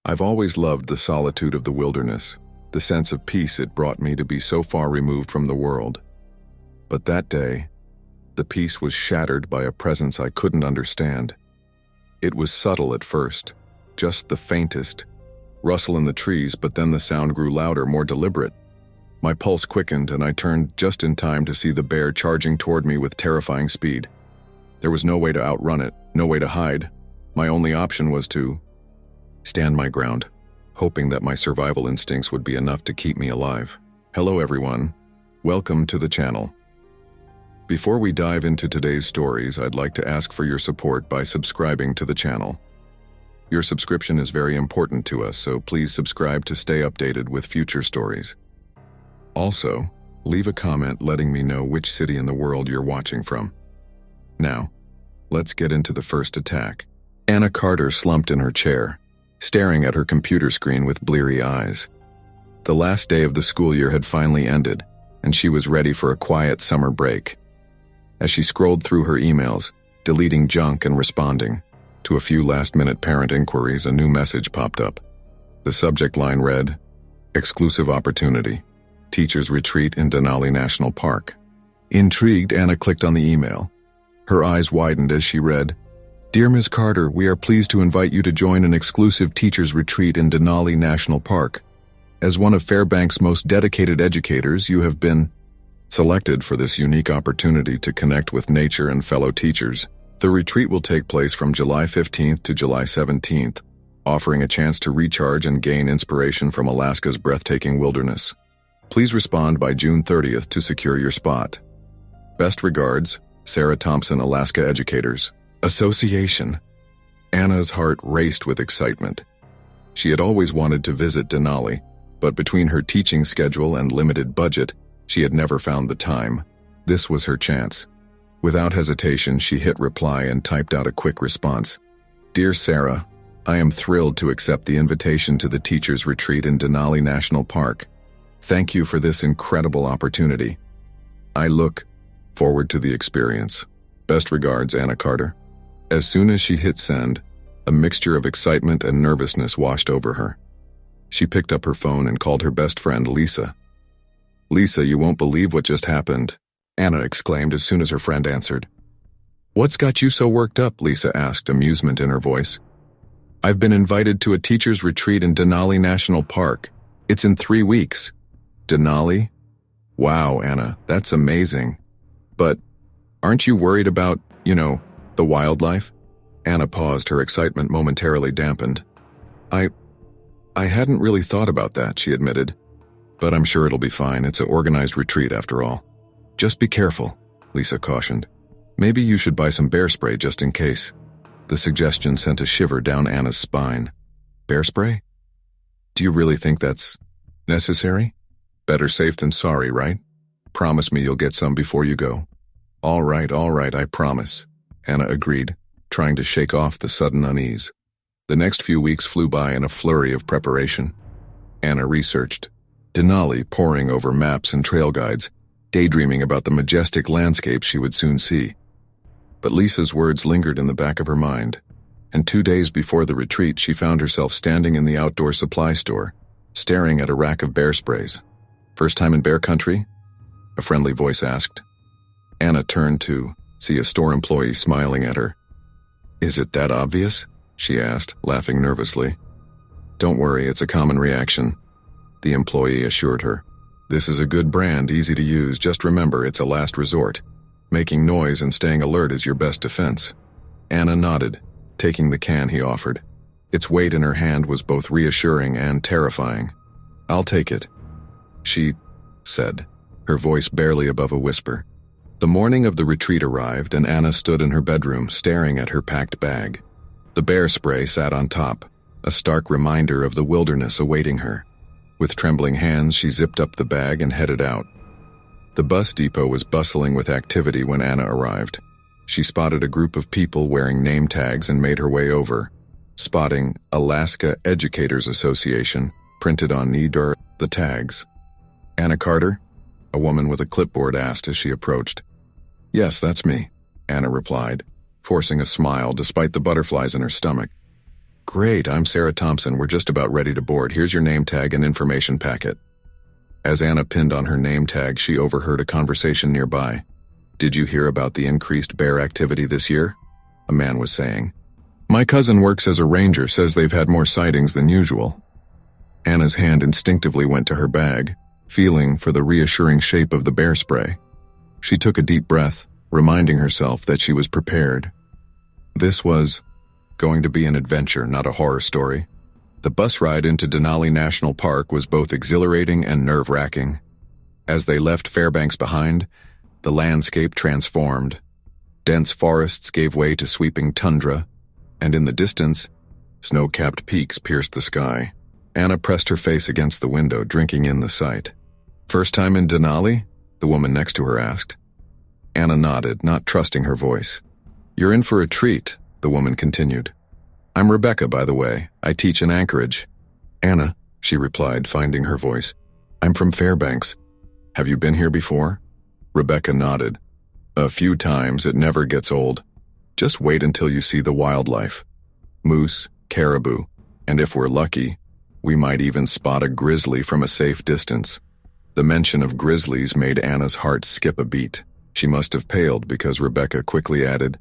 I've always loved the solitude of the wilderness, the sense of peace it brought me to be so far removed from the world. But that day, the peace was shattered by a presence I couldn't understand. It was subtle at first, just the faintest rustle in the trees, but then the sound grew louder, more deliberate. My pulse quickened, and I turned just in time to see the bear charging toward me with terrifying speed. There was no way to outrun it, no way to hide. My only option was to stand my ground, hoping that my survival instincts would be enough to keep me alive. Hello everyone, welcome to the channel. Before we dive into today's stories, I'd like to ask for your support by subscribing to the channel. Your subscription is very important to us, so please subscribe to stay updated with future stories. Also, leave a comment letting me know which city in the world you're watching from. Now, let's get into the first attack. Anna Carter slumped in her chair, staring at her computer screen with bleary eyes. The last day of the school year had finally ended, and she was ready for a quiet summer break. As she scrolled through her emails, deleting junk and responding to a few last-minute parent inquiries, a new message popped up. The subject line read, "Exclusive opportunity. Teachers retreat in Denali National Park." Intrigued, Anna clicked on the email. Her eyes widened as she read, "Dear Ms. Carter, we are pleased to invite you to join an exclusive teachers retreat in Denali National Park. As one of Fairbank's most dedicated educators, you have been selected for this unique opportunity to connect with nature and fellow teachers. The retreat will take place from July 15th to July 17th, offering a chance to recharge and gain inspiration from Alaska's breathtaking wilderness. Please respond by June 30th to secure your spot. Best regards, Sarah Thompson, Alaska Educators Association." Anna's heart raced with excitement. She had always wanted to visit Denali, but between her teaching schedule and limited budget, she had never found the time. This was her chance. Without hesitation, she hit reply and typed out a quick response. "Dear Sarah, I am thrilled to accept the invitation to the Teachers Retreat in Denali National Park. Thank you for this incredible opportunity. I look forward to the experience. Best regards, Anna Carter." As soon as she hit send, a mixture of excitement and nervousness washed over her. She picked up her phone and called her best friend, Lisa. "Lisa, you won't believe what just happened," Anna exclaimed as soon as her friend answered. "What's got you so worked up?" Lisa asked, amusement in her voice. "I've been invited to a teacher's retreat in Denali National Park. It's in 3 weeks. Denali? Wow, Anna, that's amazing. But aren't you worried about, the wildlife?" Anna paused, her excitement momentarily dampened. I hadn't really thought about that," she admitted. "But I'm sure it'll be fine. It's an organized retreat after all." "Just be careful," Lisa cautioned. "Maybe you should buy some bear spray just in case." The suggestion sent a shiver down Anna's spine. "Bear spray? Do you really think that's necessary? Better safe than sorry, right? Promise me you'll get some before you go." All right, I promise," Anna agreed, trying to shake off the sudden unease. The next few weeks flew by in a flurry of preparation. Anna researched Denali, poring over maps and trail guides, daydreaming about the majestic landscapes she would soon see. But Lisa's words lingered in the back of her mind, and 2 days before the retreat she found herself standing in the outdoor supply store, staring at a rack of bear sprays. "First time in bear country?" a friendly voice asked. Anna turned to see a store employee smiling at her. "Is it that obvious?" she asked, laughing nervously. "Don't worry, it's a common reaction," the employee assured her. "This is a good brand, easy to use. Just remember, it's a last resort. Making noise and staying alert is your best defense." Anna nodded, taking the can he offered. Its weight in her hand was both reassuring and terrifying. "I'll take it," she said, her voice barely above a whisper. The morning of the retreat arrived, and Anna stood in her bedroom, staring at her packed bag. The bear spray sat on top, a stark reminder of the wilderness awaiting her. With trembling hands, she zipped up the bag and headed out. The bus depot was bustling with activity when Anna arrived. She spotted a group of people wearing name tags and made her way over, spotting Alaska Educators Association printed on neither the tags. "Anna Carter?" a woman with a clipboard asked as she approached. "Yes, that's me," Anna replied, forcing a smile despite the butterflies in her stomach. Great, I'm Sarah Thompson. We're just about ready to board. Here's your name tag and information packet. As Anna pinned on her name tag, she overheard a conversation nearby. Did you hear about the increased bear activity this year? A man was saying. My cousin works as a ranger, says they've had more sightings than usual. Anna's hand instinctively went to her bag, feeling for the reassuring shape of the bear spray. She took a deep breath, reminding herself that she was prepared. This was going to be an adventure, not a horror story. The bus ride into Denali National Park was both exhilarating and nerve-wracking. As they left Fairbanks behind, the landscape transformed. Dense forests gave way to sweeping tundra, and in the distance, snow-capped peaks pierced the sky. Anna pressed her face against the window, drinking in the sight. First time in Denali? The woman next to her asked. Anna nodded, not trusting her voice. You're in for a treat, the woman continued. I'm Rebecca, by the way. I teach in Anchorage. Anna, she replied, finding her voice. I'm from Fairbanks. Have you been here before? Rebecca nodded. A few times. It never gets old. Just wait until you see the wildlife. Moose, caribou, and if we're lucky, we might even spot a grizzly from a safe distance. The mention of grizzlies made Anna's heart skip a beat. She must have paled because Rebecca quickly added,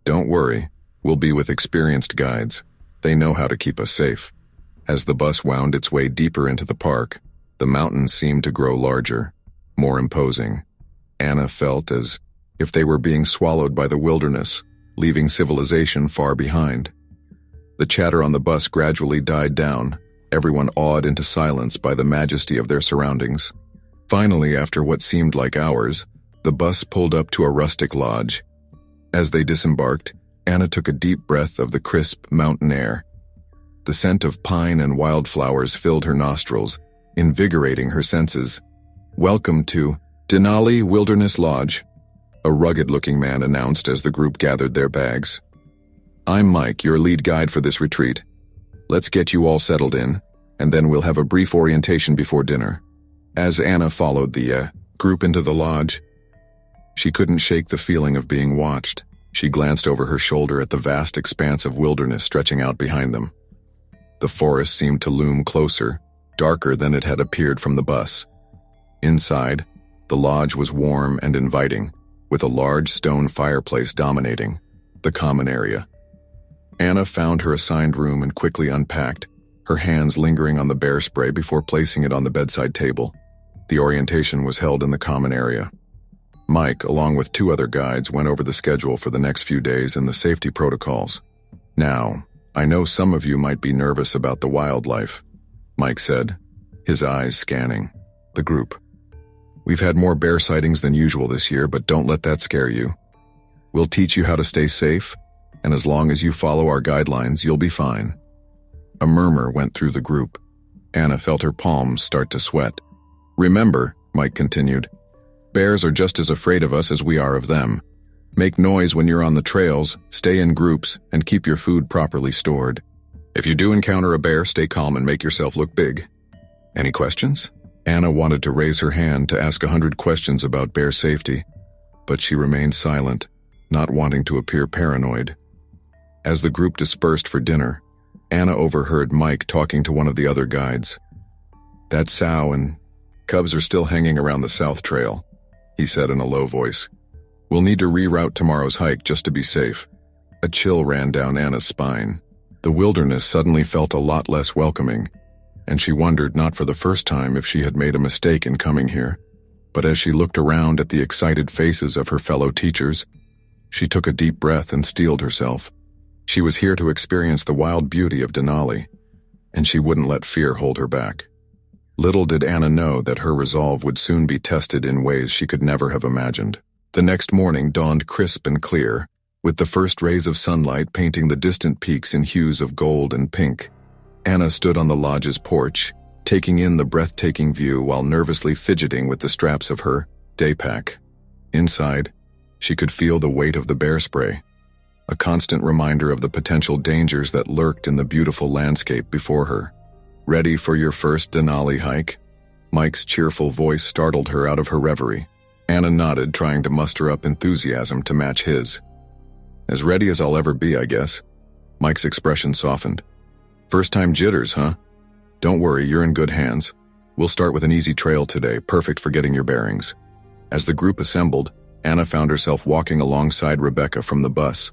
Don't worry. We'll be with experienced guides. They know how to keep us safe. As the bus wound its way deeper into the park, the mountains seemed to grow larger, more imposing. Anna felt as if they were being swallowed by the wilderness, leaving civilization far behind. The chatter on the bus gradually died down, everyone awed into silence by the majesty of their surroundings. Finally, after what seemed like hours, the bus pulled up to a rustic lodge. As they disembarked, Anna took a deep breath of the crisp mountain air. The scent of pine and wildflowers filled her nostrils, invigorating her senses. Welcome to Denali Wilderness Lodge, a rugged-looking man announced as the group gathered their bags. I'm Mike, your lead guide for this retreat. Let's get you all settled in, and then we'll have a brief orientation before dinner. As Anna followed the group into the lodge, she couldn't shake the feeling of being watched. She glanced over her shoulder at the vast expanse of wilderness stretching out behind them. The forest seemed to loom closer, darker than it had appeared from the bus. Inside, the lodge was warm and inviting, with a large stone fireplace dominating the common area. Anna found her assigned room and quickly unpacked, her hands lingering on the bear spray before placing it on the bedside table. The orientation was held in the common area. Mike, along with 2 other guides, went over the schedule for the next few days and the safety protocols. Now, I know some of you might be nervous about the wildlife, Mike said, his eyes scanning the group. We've had more bear sightings than usual this year, but don't let that scare you. We'll teach you how to stay safe, and as long as you follow our guidelines, you'll be fine. A murmur went through the group. Anna felt her palms start to sweat. Remember, Mike continued, bears are just as afraid of us as we are of them. Make noise when you're on the trails, stay in groups, and keep your food properly stored. If you do encounter a bear, stay calm and make yourself look big. Any questions? Anna wanted to raise her hand to ask 100 questions about bear safety, but she remained silent, not wanting to appear paranoid. As the group dispersed for dinner, Anna overheard Mike talking to one of the other guides. That sow and cubs are still hanging around the South Trail, he said in a low voice. We'll need to reroute tomorrow's hike just to be safe. A chill ran down Anna's spine. The wilderness suddenly felt a lot less welcoming, and she wondered not for the first time if she had made a mistake in coming here. But as she looked around at the excited faces of her fellow teachers, she took a deep breath and steeled herself. She was here to experience the wild beauty of Denali, and she wouldn't let fear hold her back. Little did Anna know that her resolve would soon be tested in ways she could never have imagined. The next morning dawned crisp and clear, with the first rays of sunlight painting the distant peaks in hues of gold and pink. Anna stood on the lodge's porch, taking in the breathtaking view while nervously fidgeting with the straps of her day pack. Inside, she could feel the weight of the bear spray, a constant reminder of the potential dangers that lurked in the beautiful landscape before her. Ready for your first Denali hike? Mike's cheerful voice startled her out of her reverie. Anna nodded, trying to muster up enthusiasm to match his. As ready as I'll ever be, I guess. Mike's expression softened. First time jitters, huh? Don't worry, you're in good hands. We'll start with an easy trail today, perfect for getting your bearings. As the group assembled, Anna found herself walking alongside Rebecca from the bus.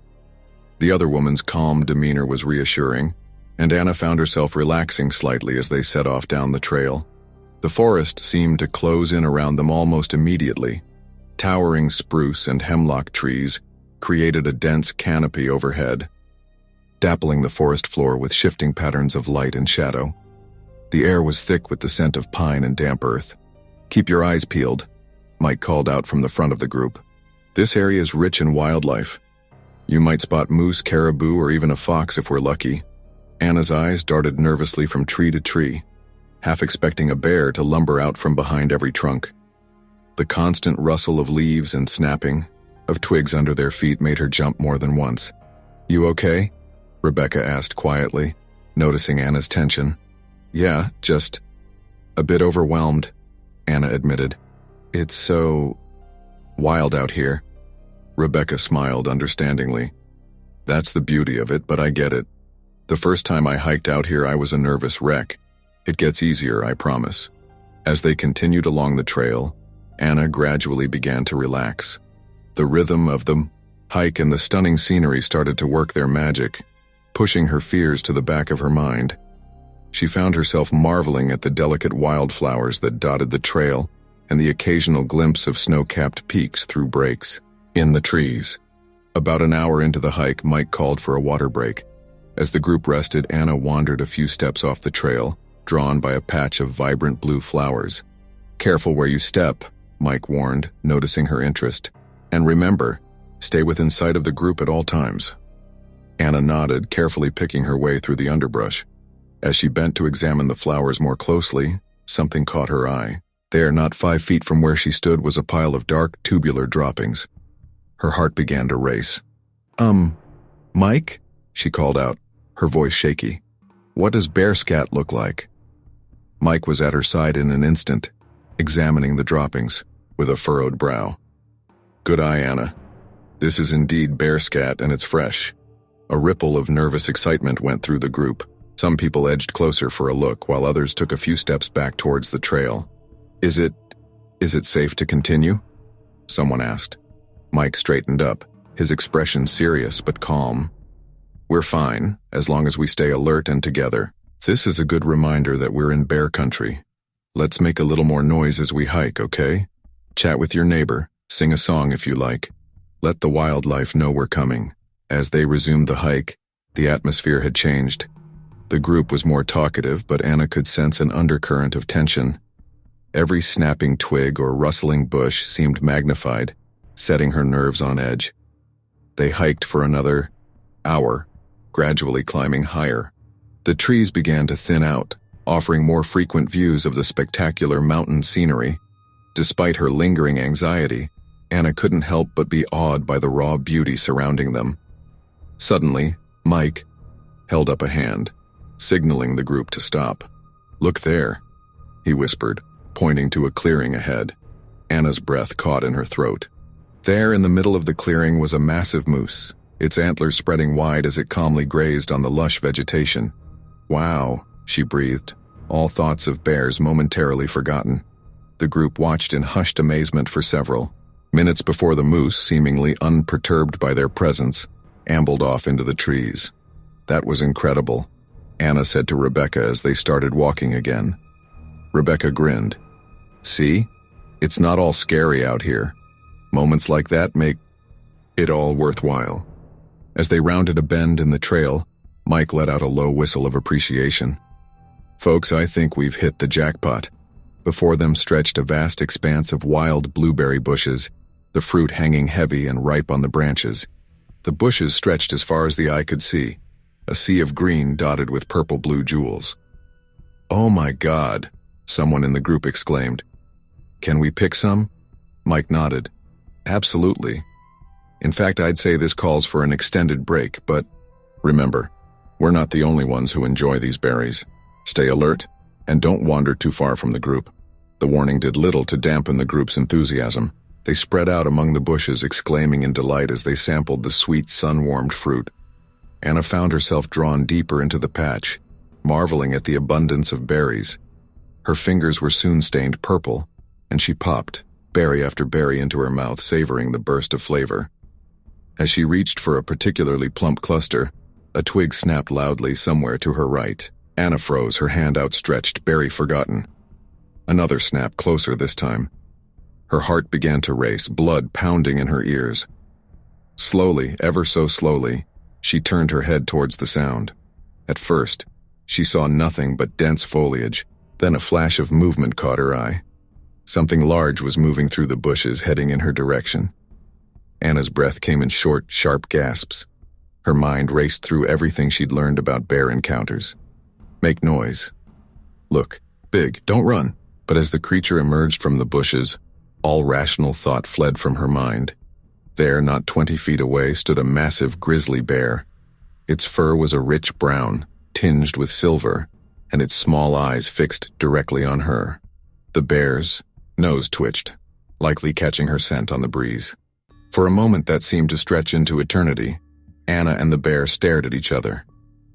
The other woman's calm demeanor was reassuring, and Anna found herself relaxing slightly as they set off down the trail. The forest seemed to close in around them almost immediately. Towering spruce and hemlock trees created a dense canopy overhead, dappling the forest floor with shifting patterns of light and shadow. The air was thick with the scent of pine and damp earth. "Keep your eyes peeled," Mike called out from the front of the group. "This area is rich in wildlife. You might spot moose, caribou, or even a fox if we're lucky." Anna's eyes darted nervously from tree to tree, half expecting a bear to lumber out from behind every trunk. The constant rustle of leaves and snapping of twigs under their feet made her jump more than once. "You okay?" Rebecca asked quietly, noticing Anna's tension. "Yeah, just a bit overwhelmed," Anna admitted. "It's so wild out here." Rebecca smiled understandingly. "That's the beauty of it, but I get it. The first time I hiked out here, I was a nervous wreck. It gets easier, I promise." As they continued along the trail, Anna gradually began to relax. The rhythm of the hike and the stunning scenery started to work their magic, pushing her fears to the back of her mind. She found herself marveling at the delicate wildflowers that dotted the trail and the occasional glimpse of snow-capped peaks through breaks in the trees. About an hour into the hike, Mike called for a water break. As the group rested, Anna wandered a few steps off the trail, drawn by a patch of vibrant blue flowers. "Careful where you step," Mike warned, noticing her interest. "And remember, stay within sight of the group at all times." Anna nodded, carefully picking her way through the underbrush. As she bent to examine the flowers more closely, something caught her eye. There, not 5 feet from where she stood, was a pile of dark, tubular droppings. Her heart began to race. Mike?" she called out, her voice shaky. "What does bear scat look like?" Mike was at her side in an instant, examining the droppings, with a furrowed brow. "Good eye, Anna. This is indeed bear scat, and it's fresh." A ripple of nervous excitement went through the group. Some people edged closer for a look, while others took a few steps back towards the trail. Is it safe to continue?" someone asked. Mike straightened up, his expression serious but calm. "We're fine, as long as we stay alert and together. This is a good reminder that we're in bear country. Let's make a little more noise as we hike, okay? Chat with your neighbor, sing a song if you like. Let the wildlife know we're coming." As they resumed the hike, the atmosphere had changed. The group was more talkative, but Anna could sense an undercurrent of tension. Every snapping twig or rustling bush seemed magnified, setting her nerves on edge. They hiked for another hour, gradually climbing higher. The trees began to thin out, offering more frequent views of the spectacular mountain scenery. Despite her lingering anxiety, Anna couldn't help but be awed by the raw beauty surrounding them. Suddenly, Mike held up a hand, signaling the group to stop. "Look there," he whispered, pointing to a clearing ahead. Anna's breath caught in her throat. There in the middle of the clearing was a massive moose, its antlers spreading wide as it calmly grazed on the lush vegetation. "Wow," she breathed, all thoughts of bears momentarily forgotten. The group watched in hushed amazement for several minutes before the moose, seemingly unperturbed by their presence, ambled off into the trees. "That was incredible," Anna said to Rebecca as they started walking again. Rebecca grinned. "See? It's not all scary out here. Moments like that make it all worthwhile." As they rounded a bend in the trail, Mike let out a low whistle of appreciation. "Folks, I think we've hit the jackpot." Before them stretched a vast expanse of wild blueberry bushes, the fruit hanging heavy and ripe on the branches. The bushes stretched as far as the eye could see, a sea of green dotted with purple-blue jewels. "Oh my God," someone in the group exclaimed. "Can we pick some?" Mike nodded. "Absolutely. In fact, I'd say this calls for an extended break, but remember, we're not the only ones who enjoy these berries. Stay alert, and don't wander too far from the group." The warning did little to dampen the group's enthusiasm. They spread out among the bushes, exclaiming in delight as they sampled the sweet, sun-warmed fruit. Anna found herself drawn deeper into the patch, marveling at the abundance of berries. Her fingers were soon stained purple, and she popped berry after berry into her mouth, savoring the burst of flavor. As she reached for a particularly plump cluster, a twig snapped loudly somewhere to her right. Anna froze, her hand outstretched, berry forgotten. Another snap, closer this time. Her heart began to race, blood pounding in her ears. Slowly, ever so slowly, she turned her head towards the sound. At first, she saw nothing but dense foliage. Then a flash of movement caught her eye. Something large was moving through the bushes, heading in her direction. Anna's breath came in short, sharp gasps. Her mind raced through everything she'd learned about bear encounters. Make noise. Look, big, don't run. But as the creature emerged from the bushes, all rational thought fled from her mind. There, not 20 feet away, stood a massive grizzly bear. Its fur was a rich brown, tinged with silver, and its small eyes fixed directly on her. The bear's nose twitched, likely catching her scent on the breeze. For a moment that seemed to stretch into eternity, Anna and the bear stared at each other.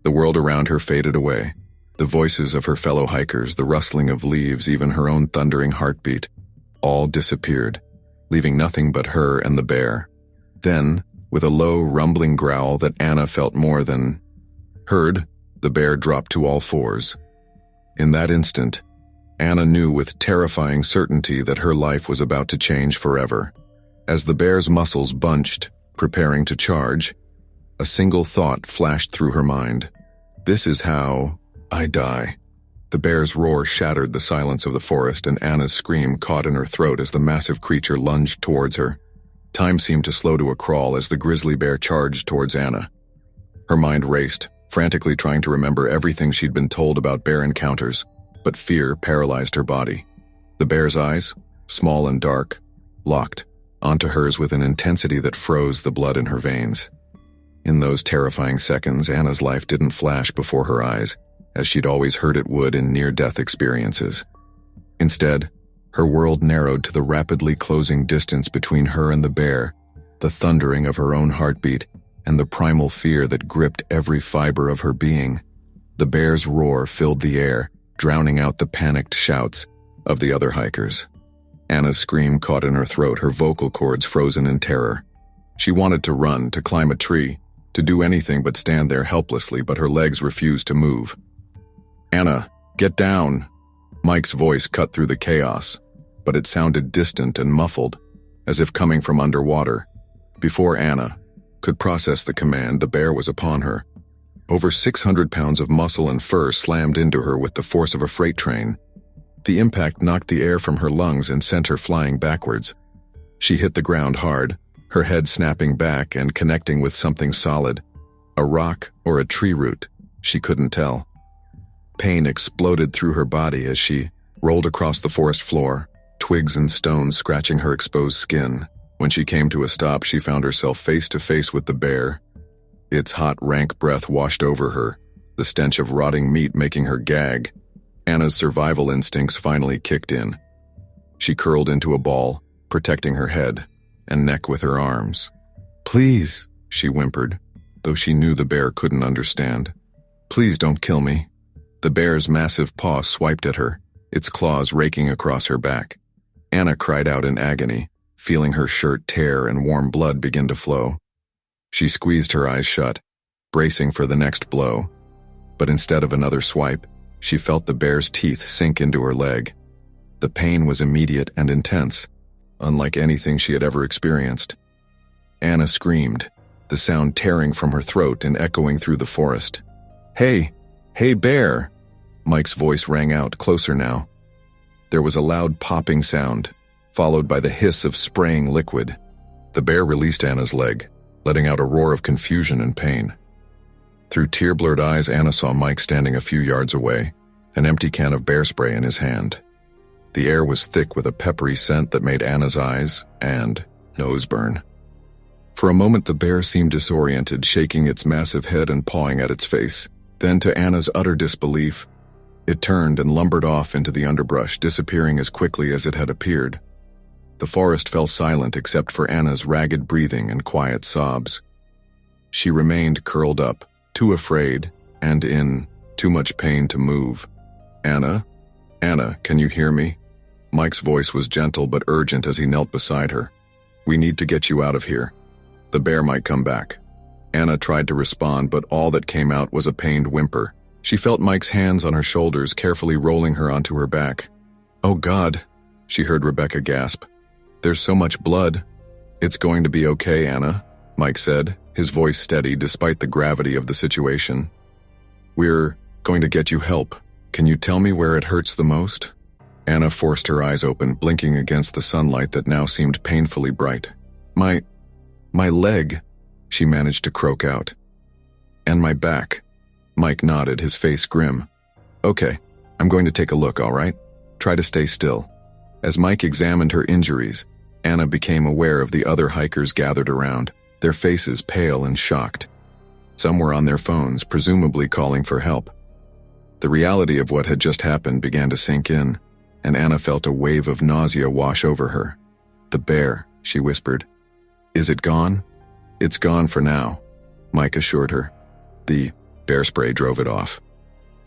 The world around her faded away. The voices of her fellow hikers, the rustling of leaves, even her own thundering heartbeat, all disappeared, leaving nothing but her and the bear. Then, with a low, rumbling growl that Anna felt more than heard, the bear dropped to all fours. In that instant, Anna knew with terrifying certainty that her life was about to change forever. As the bear's muscles bunched, preparing to charge, a single thought flashed through her mind. This is how I die. The bear's roar shattered the silence of the forest, and Anna's scream caught in her throat as the massive creature lunged towards her. Time seemed to slow to a crawl as the grizzly bear charged towards Anna. Her mind raced, frantically trying to remember everything she'd been told about bear encounters, but fear paralyzed her body. The bear's eyes, small and dark, locked onto hers with an intensity that froze the blood in her veins. In those terrifying seconds, Anna's life didn't flash before her eyes, as she'd always heard it would in near-death experiences. Instead, her world narrowed to the rapidly closing distance between her and the bear, the thundering of her own heartbeat, and the primal fear that gripped every fiber of her being. The bear's roar filled the air, drowning out the panicked shouts of the other hikers. Anna's scream caught in her throat, her vocal cords frozen in terror. She wanted to run, to climb a tree, to do anything but stand there helplessly, but her legs refused to move. "Anna, get down!" Mike's voice cut through the chaos, but it sounded distant and muffled, as if coming from underwater. Before Anna could process the command, the bear was upon her. Over 600 pounds of muscle and fur slammed into her with the force of a freight train. The impact knocked the air from her lungs and sent her flying backwards. She hit the ground hard, her head snapping back and connecting with something solid, a rock or a tree root, she couldn't tell. Pain exploded through her body as she rolled across the forest floor, twigs and stones scratching her exposed skin. When she came to a stop, she found herself face to face with the bear. Its hot, rank breath washed over her, the stench of rotting meat making her gag. Anna's survival instincts finally kicked in. She curled into a ball, protecting her head and neck with her arms. "Please," she whimpered, though she knew the bear couldn't understand. "Please don't kill me." The bear's massive paw swiped at her, its claws raking across her back. Anna cried out in agony, feeling her shirt tear and warm blood begin to flow. She squeezed her eyes shut, bracing for the next blow. But instead of another swipe, she felt the bear's teeth sink into her leg. The pain was immediate and intense, unlike anything she had ever experienced. Anna screamed, the sound tearing from her throat and echoing through the forest. "Hey! Hey, bear!" Mike's voice rang out, closer now. There was a loud popping sound, followed by the hiss of spraying liquid. The bear released Anna's leg, letting out a roar of confusion and pain. Through tear-blurred eyes, Anna saw Mike standing a few yards away, an empty can of bear spray in his hand. The air was thick with a peppery scent that made Anna's eyes and nose burn. For a moment, the bear seemed disoriented, shaking its massive head and pawing at its face. Then, to Anna's utter disbelief, it turned and lumbered off into the underbrush, disappearing as quickly as it had appeared. The forest fell silent except for Anna's ragged breathing and quiet sobs. She remained curled up, too afraid and in too much pain to move. Anna? Anna, can you hear me? Mike's voice was gentle but urgent as he knelt beside her. We need to get you out of here. The bear might come back. Anna tried to respond, but all that came out was a pained whimper. She felt Mike's hands on her shoulders, carefully rolling her onto her back. Oh God, she heard Rebecca gasp. There's so much blood. It's going to be okay, Anna, Mike said, his voice steady despite the gravity of the situation. We're going to get you help. Can you tell me where it hurts the most? Anna forced her eyes open, blinking against the sunlight that now seemed painfully bright. My leg, she managed to croak out. And my back. Mike nodded, his face grim. Okay, I'm going to take a look, all right? Try to stay still. As Mike examined her injuries, Anna became aware of the other hikers gathered around, their faces pale and shocked. Some were on their phones, presumably calling for help. The reality of what had just happened began to sink in, and Anna felt a wave of nausea wash over her. The bear, she whispered. Is it gone? It's gone for now, Mike assured her. The bear spray drove it off.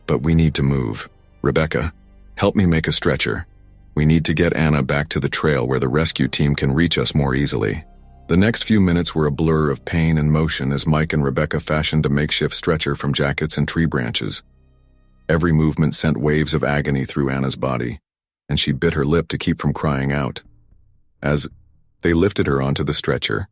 But we need to move. Rebecca, help me make a stretcher. We need to get Anna back to the trail where the rescue team can reach us more easily. The next few minutes were a blur of pain and motion as Mike and Rebecca fashioned a makeshift stretcher from jackets and tree branches. Every movement sent waves of agony through Anna's body, and she bit her lip to keep from crying out. As they lifted her onto the stretcher,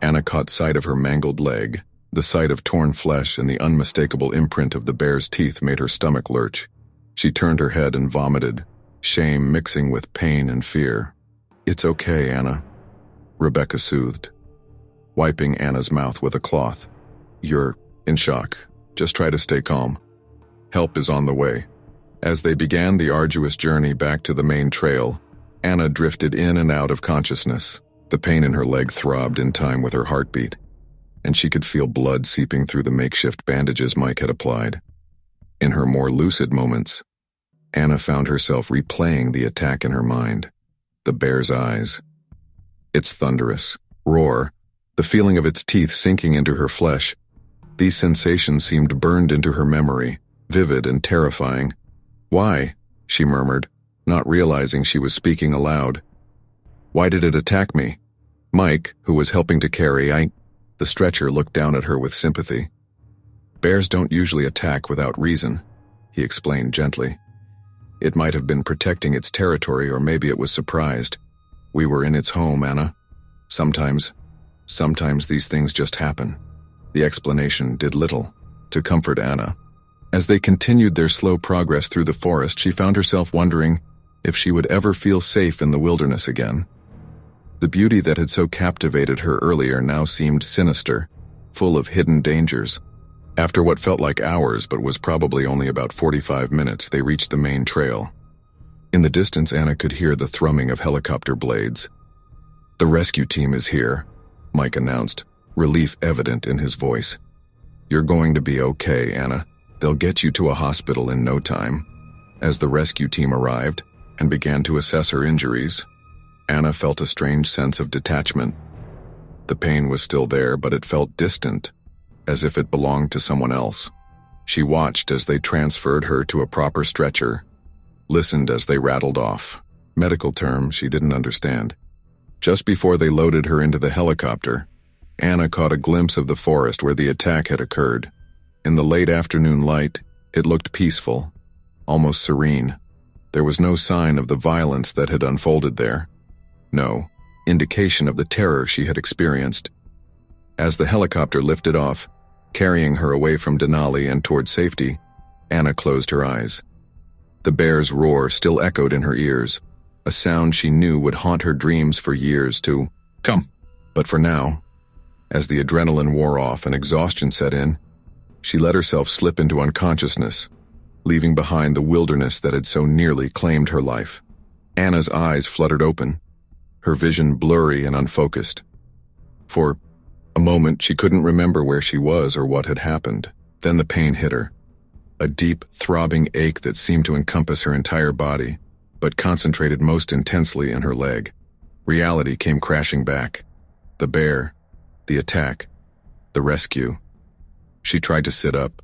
Anna caught sight of her mangled leg. The sight of torn flesh and the unmistakable imprint of the bear's teeth made her stomach lurch. She turned her head and vomited, shame mixing with pain and fear. It's okay, Anna, Rebecca soothed, wiping Anna's mouth with a cloth. You're in shock. Just try to stay calm. Help is on the way. As they began the arduous journey back to the main trail, Anna drifted in and out of consciousness. The pain in her leg throbbed in time with her heartbeat, and she could feel blood seeping through the makeshift bandages Mike had applied. In her more lucid moments, Anna found herself replaying the attack in her mind. The bear's eyes, its thunderous roar, the feeling of its teeth sinking into her flesh. These sensations seemed burned into her memory, vivid and terrifying. Why? She murmured, not realizing she was speaking aloud. Why did it attack me? Mike, who was helping to carry, The stretcher looked down at her with sympathy. Bears don't usually attack without reason, he explained gently. It might have been protecting its territory, or maybe it was surprised. We were in its home, Anna. Sometimes these things just happen. The explanation did little to comfort Anna. As they continued their slow progress through the forest, she found herself wondering if she would ever feel safe in the wilderness again. The beauty that had so captivated her earlier now seemed sinister, full of hidden dangers. After what felt like hours but was probably only about 45 minutes, they reached the main trail. In the distance, Anna could hear the thrumming of helicopter blades. The rescue team is here, Mike announced, relief evident in his voice. You're going to be okay, Anna. They'll get you to a hospital in no time. As the rescue team arrived and began to assess her injuries, Anna felt a strange sense of detachment. The pain was still there, but it felt distant, as if it belonged to someone else. She watched as they transferred her to a proper stretcher, listened as they rattled off, medical terms she didn't understand. Just before they loaded her into the helicopter, Anna caught a glimpse of the forest where the attack had occurred. In the late afternoon light, it looked peaceful, almost serene. There was no sign of the violence that had unfolded there. No indication of the terror she had experienced. As the helicopter lifted off, carrying her away from Denali and toward safety, Anna closed her eyes. The bear's roar still echoed in her ears, a sound she knew would haunt her dreams for years to come. But for now, as the adrenaline wore off and exhaustion set in, she let herself slip into unconsciousness, leaving behind the wilderness that had so nearly claimed her life. Anna's eyes fluttered open, her vision blurry and unfocused. For a moment, she couldn't remember where she was or what had happened. Then the pain hit her, a deep, throbbing ache that seemed to encompass her entire body, but concentrated most intensely in her leg. Reality came crashing back. The bear, the attack, the rescue. She tried to sit up,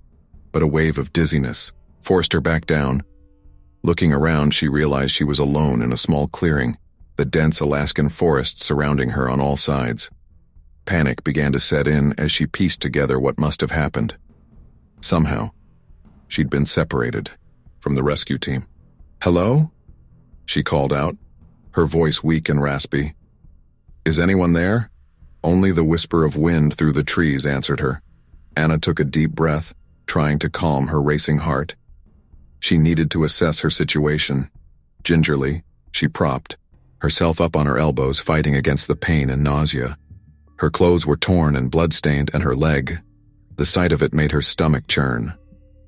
but a wave of dizziness forced her back down. Looking around, she realized she was alone in a small clearing, the dense Alaskan forest surrounding her on all sides. Panic began to set in as she pieced together what must have happened. Somehow, she'd been separated from the rescue team. "Hello?" she called out, her voice weak and raspy. "Is anyone there?" Only the whisper of wind through the trees answered her. Anna took a deep breath, trying to calm her racing heart. She needed to assess her situation. Gingerly, she propped herself up on her elbows, fighting against the pain and nausea. Her clothes were torn and blood-stained, and her leg, the sight of it made her stomach churn.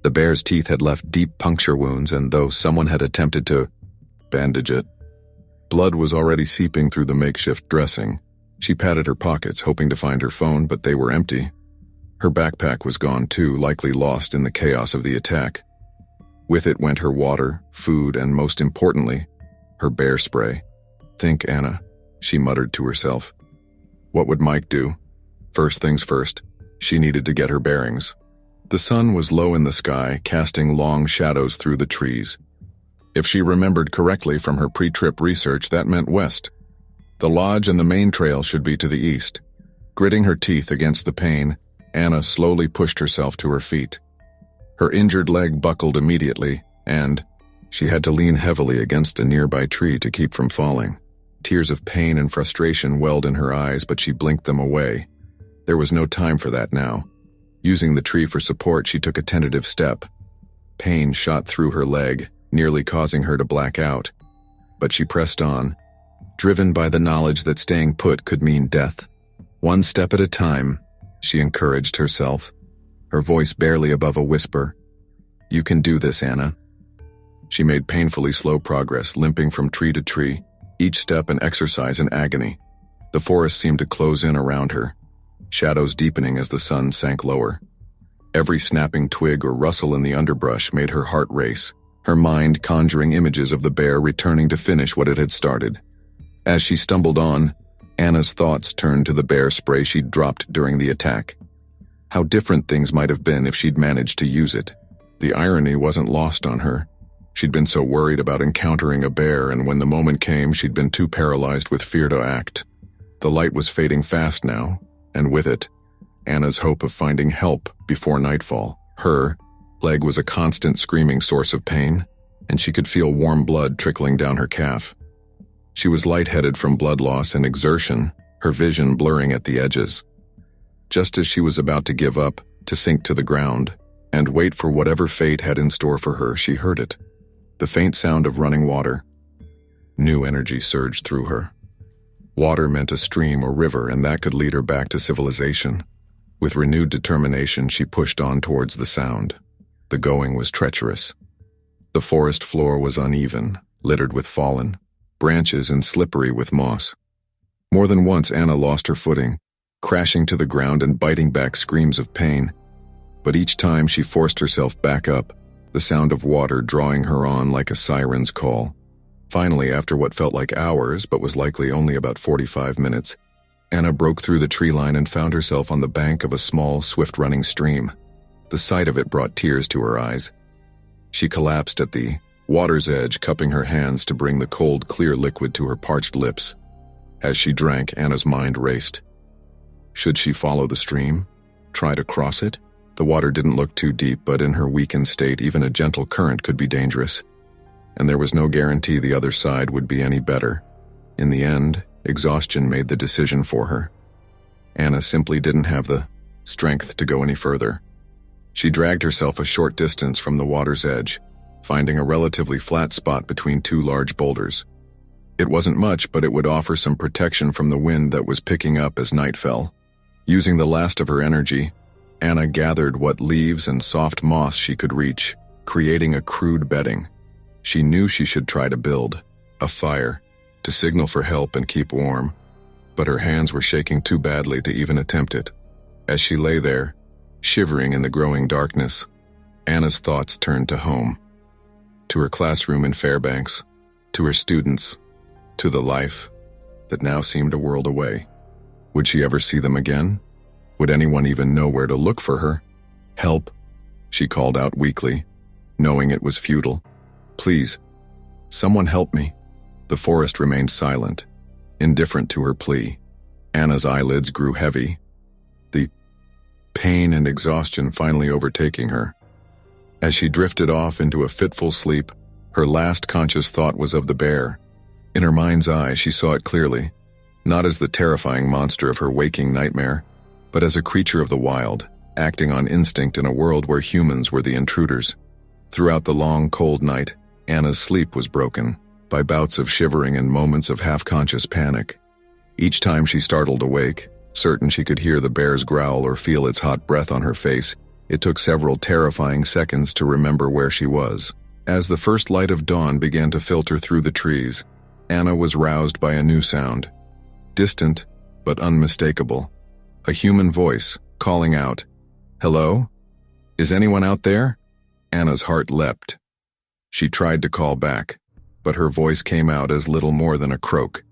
The bear's teeth had left deep puncture wounds, and though someone had attempted to bandage it, blood was already seeping through the makeshift dressing. She patted her pockets, hoping to find her phone, but they were empty. Her backpack was gone too, likely lost in the chaos of the attack. With it went her water, food, and most importantly, her bear spray. "Think, Anna," she muttered to herself. What would Mike do? First things first, she needed to get her bearings. The sun was low in the sky, casting long shadows through the trees. If she remembered correctly from her pre-trip research, that meant west. The lodge and the main trail should be to the east. Gritting her teeth against the pain, Anna slowly pushed herself to her feet. Her injured leg buckled immediately, and she had to lean heavily against a nearby tree to keep from falling. Tears of pain and frustration welled in her eyes, but she blinked them away. There was no time for that now. Using the tree for support, she took a tentative step. Pain shot through her leg, nearly causing her to black out. But she pressed on, driven by the knowledge that staying put could mean death. "One step at a time," she encouraged herself, her voice barely above a whisper. "You can do this, Anna." She made painfully slow progress, limping from tree to tree, each step an exercise in agony. The forest seemed to close in around her, shadows deepening as the sun sank lower. Every snapping twig or rustle in the underbrush made her heart race, her mind conjuring images of the bear returning to finish what it had started. As she stumbled on, Anna's thoughts turned to the bear spray she'd dropped during the attack. How different things might have been if she'd managed to use it. The irony wasn't lost on her. She'd been so worried about encountering a bear, and when the moment came, she'd been too paralyzed with fear to act. The light was fading fast now, and with it, Anna's hope of finding help before nightfall. Her leg was a constant screaming source of pain, and she could feel warm blood trickling down her calf. She was lightheaded from blood loss and exertion, her vision blurring at the edges. Just as she was about to give up, to sink to the ground, and wait for whatever fate had in store for her, she heard it. The faint sound of running water. New energy surged through her. Water meant a stream or river, and that could lead her back to civilization. With renewed determination, she pushed on towards the sound. The going was treacherous. The forest floor was uneven, littered with fallen branches and slippery with moss. More than once, Anna lost her footing, crashing to the ground and biting back screams of pain. But each time she forced herself back up, the sound of water drawing her on like a siren's call. Finally, after what felt like hours, but was likely only about 45 minutes, Anna broke through the tree line and found herself on the bank of a small, swift-running stream. The sight of it brought tears to her eyes. She collapsed at the water's edge, cupping her hands to bring the cold, clear liquid to her parched lips. As she drank, Anna's mind raced. Should she follow the stream? Try to cross it? The water didn't look too deep, but in her weakened state, even a gentle current could be dangerous. And there was no guarantee the other side would be any better. In the end, exhaustion made the decision for her. Anna simply didn't have the strength to go any further. She dragged herself a short distance from the water's edge, finding a relatively flat spot between two large boulders. It wasn't much, but it would offer some protection from the wind that was picking up as night fell. Using the last of her energy, Anna gathered what leaves and soft moss she could reach, creating a crude bedding. She knew she should try to build a fire to signal for help and keep warm, but her hands were shaking too badly to even attempt it. As she lay there, shivering in the growing darkness, Anna's thoughts turned to home, to her classroom in Fairbanks, to her students, to the life that now seemed a world away. Would she ever see them again? Would anyone even know where to look for her? Help? she called out weakly, knowing it was futile. "Please, someone help me." The forest remained silent, indifferent to her plea. Anna's eyelids grew heavy, the pain and exhaustion finally overtaking her. As she drifted off into a fitful sleep, her last conscious thought was of the bear. In her mind's eye, she saw it clearly, not as the terrifying monster of her waking nightmare, but as a creature of the wild, acting on instinct in a world where humans were the intruders. Throughout the long, cold night, Anna's sleep was broken by bouts of shivering and moments of half-conscious panic. Each time she startled awake, certain she could hear the bear's growl or feel its hot breath on her face, it took several terrifying seconds to remember where she was. As the first light of dawn began to filter through the trees, Anna was roused by a new sound. Distant, but unmistakable. A human voice, calling out, "Hello? Is anyone out there?" Anna's heart leapt. She tried to call back, but her voice came out as little more than a croak.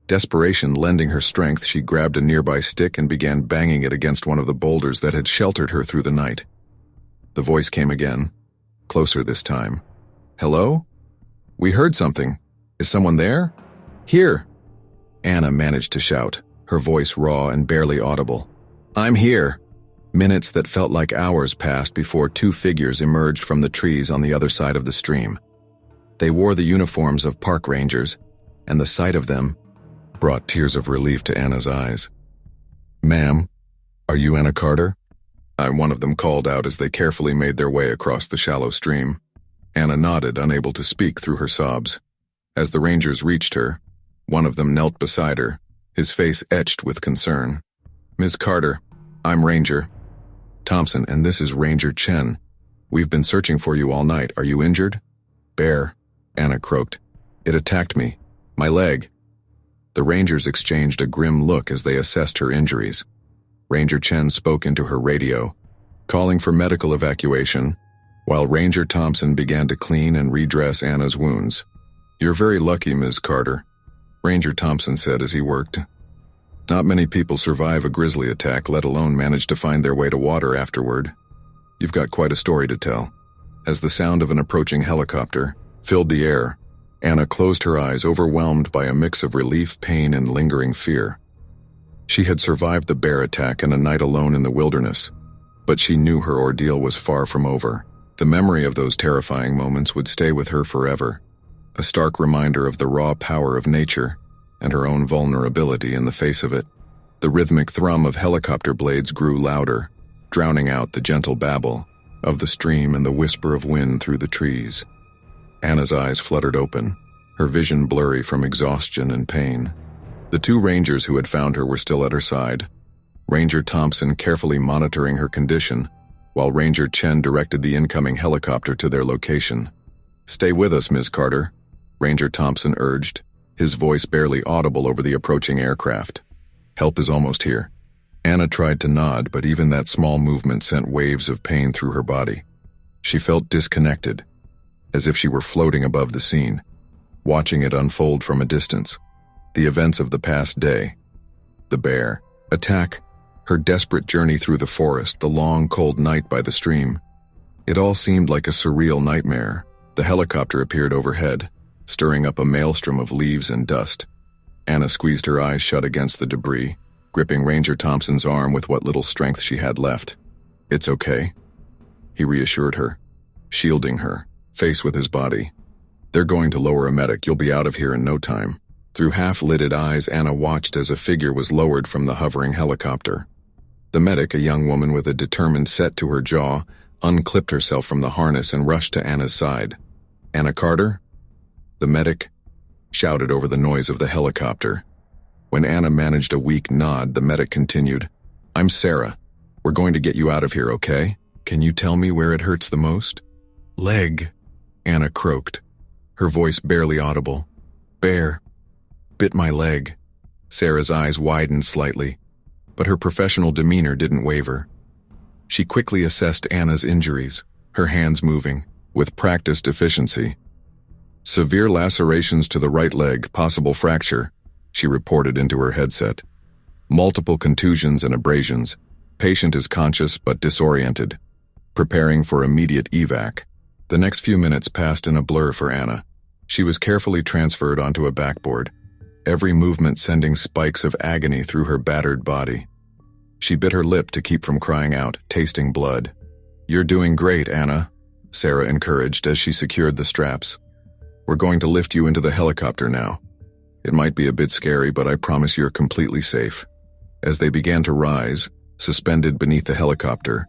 Desperation lending her strength, she grabbed a nearby stick and began banging it against one of the boulders that had sheltered her through the night. The voice came again, closer this time. "Hello? We heard something. Is someone there? Here!" Anna managed to shout, her voice raw and barely audible. "I'm here!" Minutes that felt like hours passed before two figures emerged from the trees on the other side of the stream. They wore the uniforms of park rangers, and the sight of them brought tears of relief to Anna's eyes. "Ma'am, are you Anna Carter?" One of them called out as they carefully made their way across the shallow stream. Anna nodded, unable to speak through her sobs. As the rangers reached her, one of them knelt beside her, his face etched with concern. "Ms. Carter, I'm Ranger Thompson, and this is Ranger Chen. We've been searching for you all night. Are you injured?" "Bear," Anna croaked. "It attacked me. My leg." The rangers exchanged a grim look as they assessed her injuries. Ranger Chen spoke into her radio, calling for medical evacuation, while Ranger Thompson began to clean and redress Anna's wounds. "You're very lucky, Ms. Carter," Ranger Thompson said as he worked. "Not many people survive a grizzly attack, let alone manage to find their way to water afterward. You've got quite a story to tell." As the sound of an approaching helicopter filled the air, Anna closed her eyes, overwhelmed by a mix of relief, pain, and lingering fear. She had survived the bear attack and a night alone in the wilderness, but she knew her ordeal was far from over. The memory of those terrifying moments would stay with her forever, a stark reminder of the raw power of nature and her own vulnerability in the face of it. The rhythmic thrum of helicopter blades grew louder, drowning out the gentle babble of the stream and the whisper of wind through the trees. Anna's eyes fluttered open, her vision blurry from exhaustion and pain. The two rangers who had found her were still at her side, Ranger Thompson carefully monitoring her condition, while Ranger Chen directed the incoming helicopter to their location. "Stay with us, Ms. Carter," Ranger Thompson urged, his voice barely audible over the approaching aircraft. "Help is almost here." Anna tried to nod, but even that small movement sent waves of pain through her body. She felt disconnected, as if she were floating above the scene, watching it unfold from a distance. The events of the past day, the bear attack, her desperate journey through the forest, the long, cold night by the stream. It all seemed like a surreal nightmare. The helicopter appeared overhead, stirring up a maelstrom of leaves and dust. Anna squeezed her eyes shut against the debris, gripping Ranger Thompson's arm with what little strength she had left. "It's okay," he reassured her, shielding her face with his body. "They're going to lower a medic. You'll be out of here in no time." Through half-lidded eyes, Anna watched as a figure was lowered from the hovering helicopter. The medic, a young woman with a determined set to her jaw, unclipped herself from the harness and rushed to Anna's side. "Anna Carter?" The medic shouted over the noise of the helicopter. When Anna managed a weak nod, the medic continued, "I'm Sarah. We're going to get you out of here, okay? Can you tell me where it hurts the most?" "Leg," Anna croaked, her voice barely audible. "Bear bit my leg." Sarah's eyes widened slightly, but her professional demeanor didn't waver. She quickly assessed Anna's injuries, her hands moving with practiced efficiency. "Severe lacerations to the right leg, possible fracture," she reported into her headset. "Multiple contusions and abrasions. Patient is conscious but disoriented. preparing for immediate evac. The next few minutes passed in a blur for Anna. She was carefully transferred onto a backboard, every movement sending spikes of agony through her battered body. She bit her lip to keep from crying out, tasting blood. "You're doing great, Anna," Sarah encouraged as she secured the straps. "We're going to lift you into the helicopter now. It might be a bit scary, but I promise you're completely safe." As they began to rise, suspended beneath the helicopter,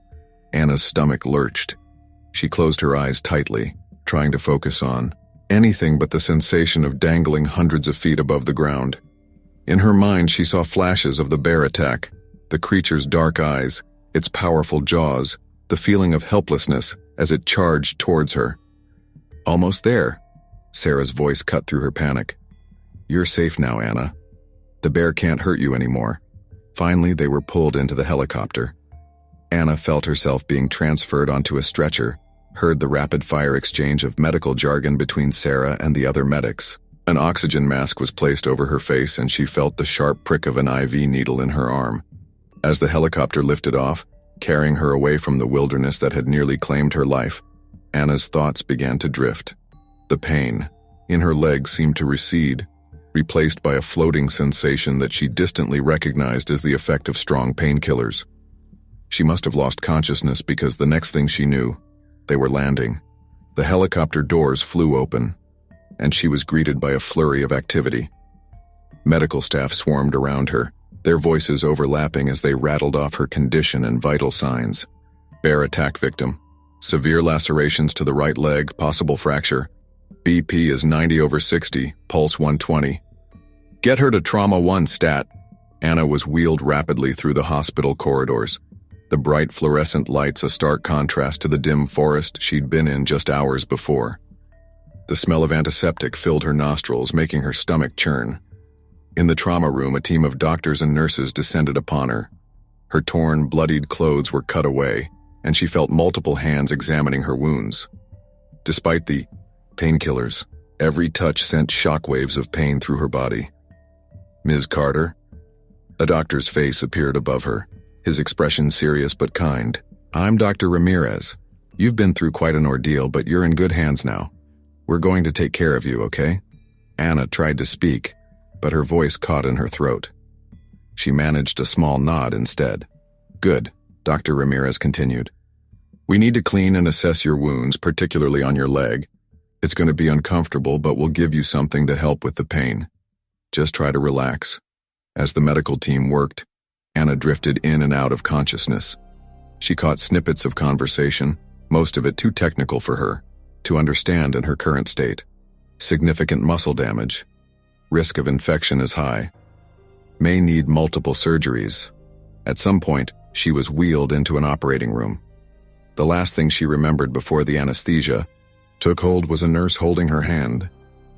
Anna's stomach lurched. She closed her eyes tightly, trying to focus on anything but the sensation of dangling hundreds of feet above the ground. In her mind, she saw flashes of the bear attack, the creature's dark eyes, its powerful jaws, the feeling of helplessness as it charged towards her. "Almost there," Sarah's voice cut through her panic. "You're safe now, Anna. The bear can't hurt you anymore." Finally, they were pulled into the helicopter. Anna felt herself being transferred onto a stretcher, heard the rapid-fire exchange of medical jargon between Sarah and the other medics. An oxygen mask was placed over her face and she felt the sharp prick of an IV needle in her arm. As the helicopter lifted off, carrying her away from the wilderness that had nearly claimed her life, Anna's thoughts began to drift. The pain in her legs seemed to recede, replaced by a floating sensation that she distantly recognized as the effect of strong painkillers. She must have lost consciousness because the next thing she knew, they were landing. The helicopter doors flew open, and she was greeted by a flurry of activity. Medical staff swarmed around her, their voices overlapping as they rattled off her condition and vital signs. Bear attack victim. Severe lacerations to the right leg, possible fracture. BP is 90/60, pulse 120. "Get her to trauma 1 stat." Anna was wheeled rapidly through the hospital corridors, the bright fluorescent lights a stark contrast to the dim forest she'd been in just hours before. The smell of antiseptic filled her nostrils, making her stomach churn. In the trauma room, a team of doctors and nurses descended upon her. Her torn, bloodied clothes were cut away, and she felt multiple hands examining her wounds. Despite the painkillers, every touch sent shockwaves of pain through her body. "Ms. Carter?" A doctor's face appeared above her, his expression serious but kind. "I'm Dr. Ramirez. You've been through quite an ordeal, but you're in good hands now. We're going to take care of you, okay?" Anna tried to speak, but her voice caught in her throat. She managed a small nod instead. "Good," Dr. Ramirez continued. "We need to clean and assess your wounds, particularly on your leg. It's going to be uncomfortable, but we'll give you something to help with the pain. Just try to relax." As the medical team worked, Anna drifted in and out of consciousness. She caught snippets of conversation, most of it too technical for her to understand in her current state. Significant muscle damage. Risk of infection is high. May need multiple surgeries. At some point, she was wheeled into an operating room. The last thing she remembered before the anesthesia took hold was a nurse holding her hand,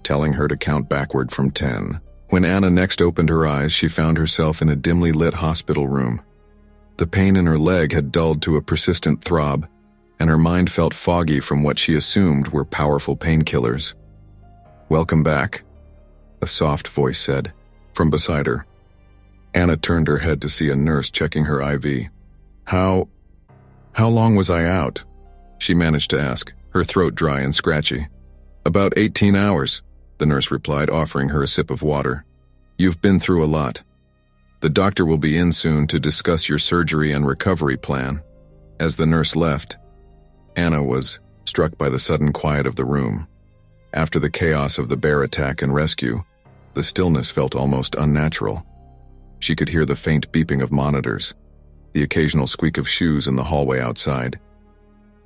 telling her to count backward from 10. When Anna next opened her eyes, she found herself in a dimly lit hospital room. The pain in her leg had dulled to a persistent throb, and her mind felt foggy from what she assumed were powerful painkillers. "Welcome back," a soft voice said, from beside her. Anna turned her head to see a nurse checking her IV. How long was I out?" she managed to ask, her throat dry and scratchy. "About 18 hours, the nurse replied, offering her a sip of water. "You've been through a lot. The doctor will be in soon to discuss your surgery and recovery plan." As the nurse left, Anna was struck by the sudden quiet of the room. After the chaos of the bear attack and rescue, the stillness felt almost unnatural. She could hear the faint beeping of monitors, the occasional squeak of shoes in the hallway outside.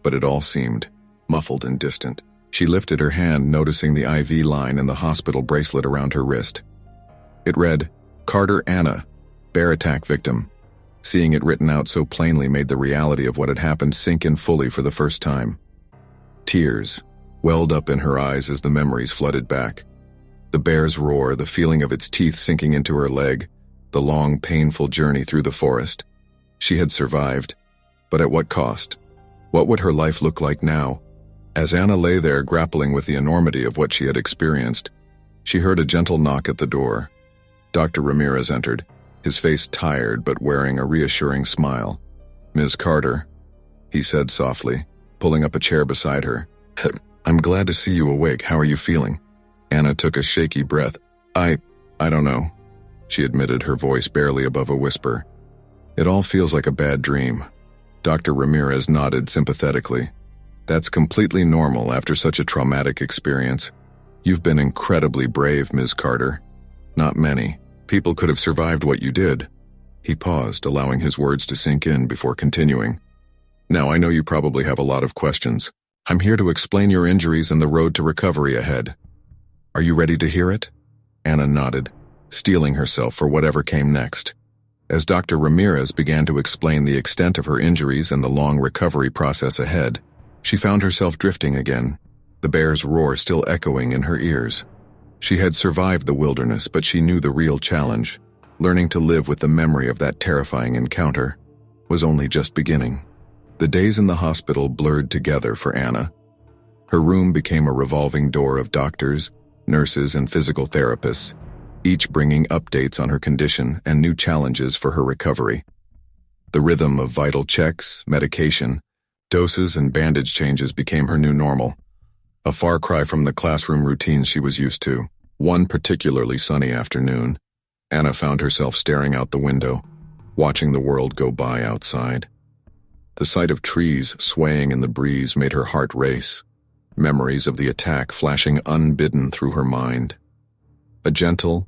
But it all seemed muffled and distant. She lifted her hand, noticing the IV line and the hospital bracelet around her wrist. It read, "Carter Anna, bear attack victim." Seeing it written out so plainly made the reality of what had happened sink in fully for the first time. Tears welled up in her eyes as the memories flooded back. The bear's roar, the feeling of its teeth sinking into her leg, the long, painful journey through the forest. She had survived, but at what cost? What would her life look like now? As Anna lay there grappling with the enormity of what she had experienced, she heard a gentle knock at the door. Dr. Ramirez entered, his face tired but wearing a reassuring smile. "Ms. Carter." he said softly, pulling up a chair beside her. I'm glad to see you awake. How are you feeling? Anna took a shaky breath. I don't know, she admitted, her voice barely above a whisper. It all feels like a bad dream. Dr. Ramirez nodded sympathetically. That's completely normal after such a traumatic experience. You've been incredibly brave, Ms. Carter. Not many people could have survived what you did. He paused, allowing his words to sink in before continuing. Now, I know you probably have a lot of questions. I'm here to explain your injuries and the road to recovery ahead. Are you ready to hear it? Anna nodded, steeling herself for whatever came next. As Dr. Ramirez began to explain the extent of her injuries and the long recovery process ahead, she found herself drifting again, the bear's roar still echoing in her ears. She had survived the wilderness, but she knew the real challenge. Learning to live with the memory of that terrifying encounter was only just beginning. The days in the hospital blurred together for Anna. Her room became a revolving door of doctors, nurses, and physical therapists, each bringing updates on her condition and new challenges for her recovery. The rhythm of vital checks, medication, doses, and bandage changes became her new normal, a far cry from the classroom routines she was used to. One particularly sunny afternoon, Anna found herself staring out the window, watching the world go by outside. The sight of trees swaying in the breeze made her heart race, memories of the attack flashing unbidden through her mind. A gentle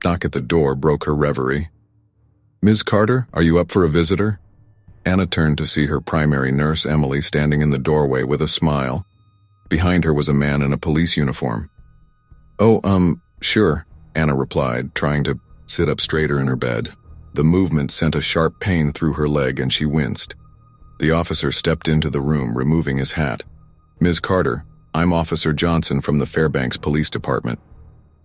knock at the door broke her reverie. Ms. Carter, are you up for a visitor? Anna turned to see her primary nurse, Emily, standing in the doorway with a smile. Behind her was a man in a police uniform. Oh, sure, Anna replied, trying to sit up straighter in her bed. The movement sent a sharp pain through her leg and she winced. The officer stepped into the room, removing his hat. Ms. Carter, I'm Officer Johnson from the Fairbanks Police Department.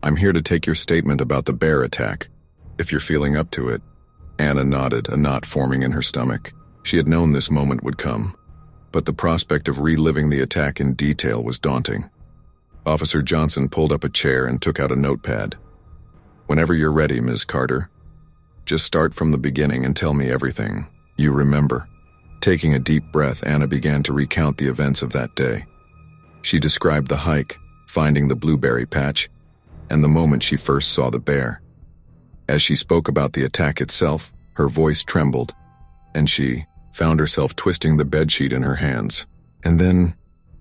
I'm here to take your statement about the bear attack, if you're feeling up to it. Anna nodded, a knot forming in her stomach. She had known this moment would come, but the prospect of reliving the attack in detail was daunting. Officer Johnson pulled up a chair and took out a notepad. Whenever you're ready, Ms. Carter. Just start from the beginning and tell me everything you remember. Taking a deep breath, Anna began to recount the events of that day. She described the hike, finding the blueberry patch, and the moment she first saw the bear. As she spoke about the attack itself, her voice trembled, and she found herself twisting the bedsheet in her hands. And then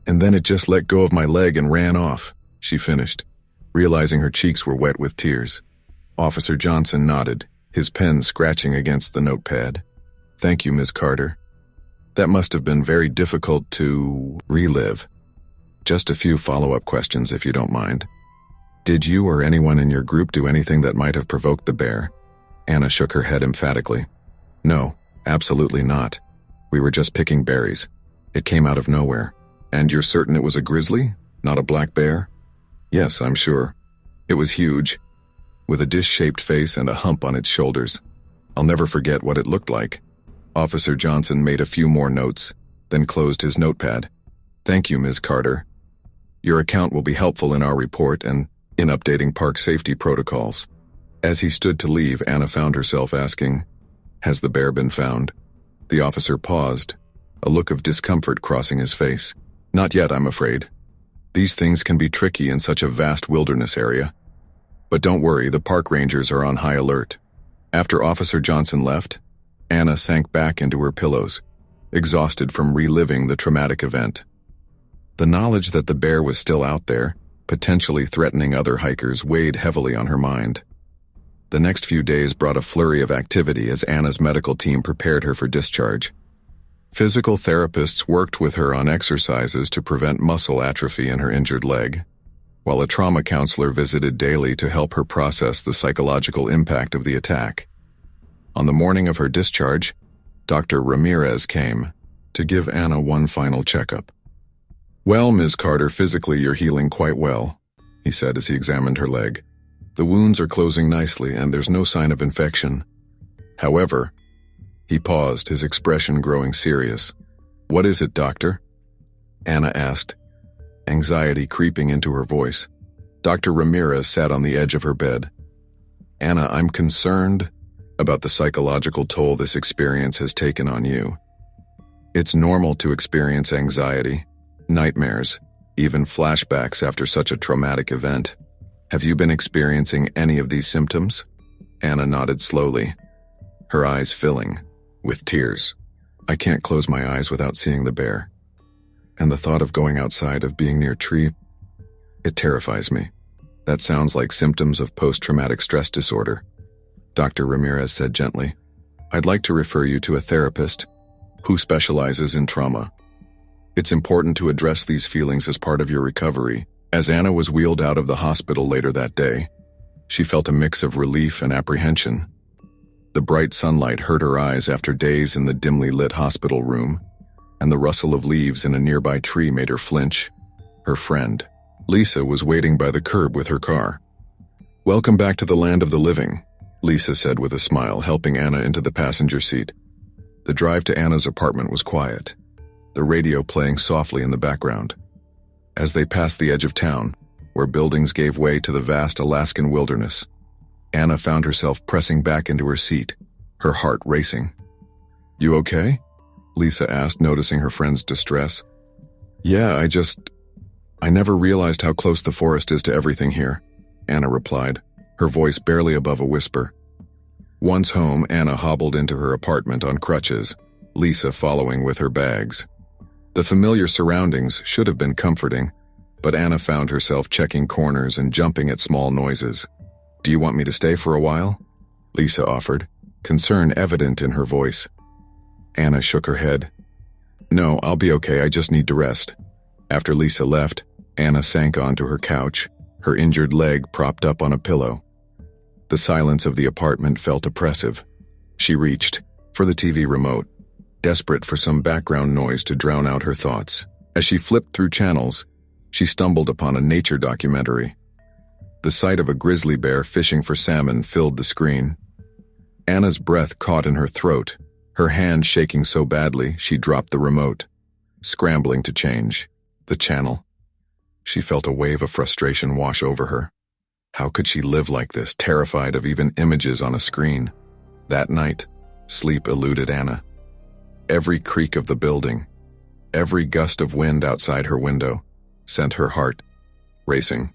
it just let go of my leg and ran off, she finished, realizing her cheeks were wet with tears. Officer Johnson nodded, his pen scratching against the notepad. Thank you, Ms. Carter. That must have been very difficult to relive. Just a few follow-up questions, if you don't mind. Did you or anyone in your group do anything that might have provoked the bear? Anna shook her head emphatically. No, absolutely not. We were just picking berries. It came out of nowhere. And you're certain it was a grizzly, not a black bear? Yes, I'm sure. It was huge, with a dish-shaped face and a hump on its shoulders. I'll never forget what it looked like. Officer Johnson made a few more notes, then closed his notepad. Thank you, Ms. Carter. Your account will be helpful in our report and in updating park safety protocols. As he stood to leave, Anna found herself asking, Has the bear been found? The officer paused, a look of discomfort crossing his face. Not yet, I'm afraid. These things can be tricky in such a vast wilderness area. But don't worry, the park rangers are on high alert. After Officer Johnson left, Anna sank back into her pillows, exhausted from reliving the traumatic event. The knowledge that the bear was still out there, potentially threatening other hikers, weighed heavily on her mind. The next few days brought a flurry of activity as Anna's medical team prepared her for discharge. Physical therapists worked with her on exercises to prevent muscle atrophy in her injured leg, while a trauma counselor visited daily to help her process the psychological impact of the attack. On the morning of her discharge, Dr. Ramirez came to give Anna one final checkup. Well, Ms. Carter, physically you're healing quite well, he said as he examined her leg. The wounds are closing nicely and there's no sign of infection. However, he paused, his expression growing serious. What is it, doctor? Anna asked, anxiety creeping into her voice. Dr. Ramirez sat on the edge of her bed. Anna, I'm concerned about the psychological toll this experience has taken on you. It's normal to experience anxiety, nightmares, even flashbacks after such a traumatic event. Have you been experiencing any of these symptoms? Anna nodded slowly, her eyes filling with tears. I can't close my eyes without seeing the bear. And the thought of going outside, of being near a tree, it terrifies me. That sounds like symptoms of post-traumatic stress disorder, Dr. Ramirez said gently. I'd like to refer you to a therapist who specializes in trauma. It's important to address these feelings as part of your recovery. As Anna was wheeled out of the hospital later that day, she felt a mix of relief and apprehension. The bright sunlight hurt her eyes after days in the dimly lit hospital room, and the rustle of leaves in a nearby tree made her flinch. Her friend, Lisa, was waiting by the curb with her car. Welcome back to the land of the living, Lisa said with a smile, helping Anna into the passenger seat. The drive to Anna's apartment was quiet, the radio playing softly in the background. As they passed the edge of town, where buildings gave way to the vast Alaskan wilderness, Anna found herself pressing back into her seat, her heart racing. You okay? Lisa asked, noticing her friend's distress. Yeah, I never realized how close the forest is to everything here, Anna replied, her voice barely above a whisper. Once home, Anna hobbled into her apartment on crutches, Lisa following with her bags. The familiar surroundings should have been comforting, but Anna found herself checking corners and jumping at small noises. Do you want me to stay for a while? Lisa offered, concern evident in her voice. Anna shook her head. No, I'll be okay, I just need to rest. After Lisa left, Anna sank onto her couch, her injured leg propped up on a pillow. The silence of the apartment felt oppressive. She reached for the TV remote, desperate for some background noise to drown out her thoughts. As she flipped through channels, she stumbled upon a nature documentary. The sight of a grizzly bear fishing for salmon filled the screen. Anna's breath caught in her throat, her hand shaking so badly she dropped the remote, scrambling to change the channel. She felt a wave of frustration wash over her. How could she live like this, terrified of even images on a screen? That night, sleep eluded Anna. Every creak of the building, every gust of wind outside her window, sent her heart racing.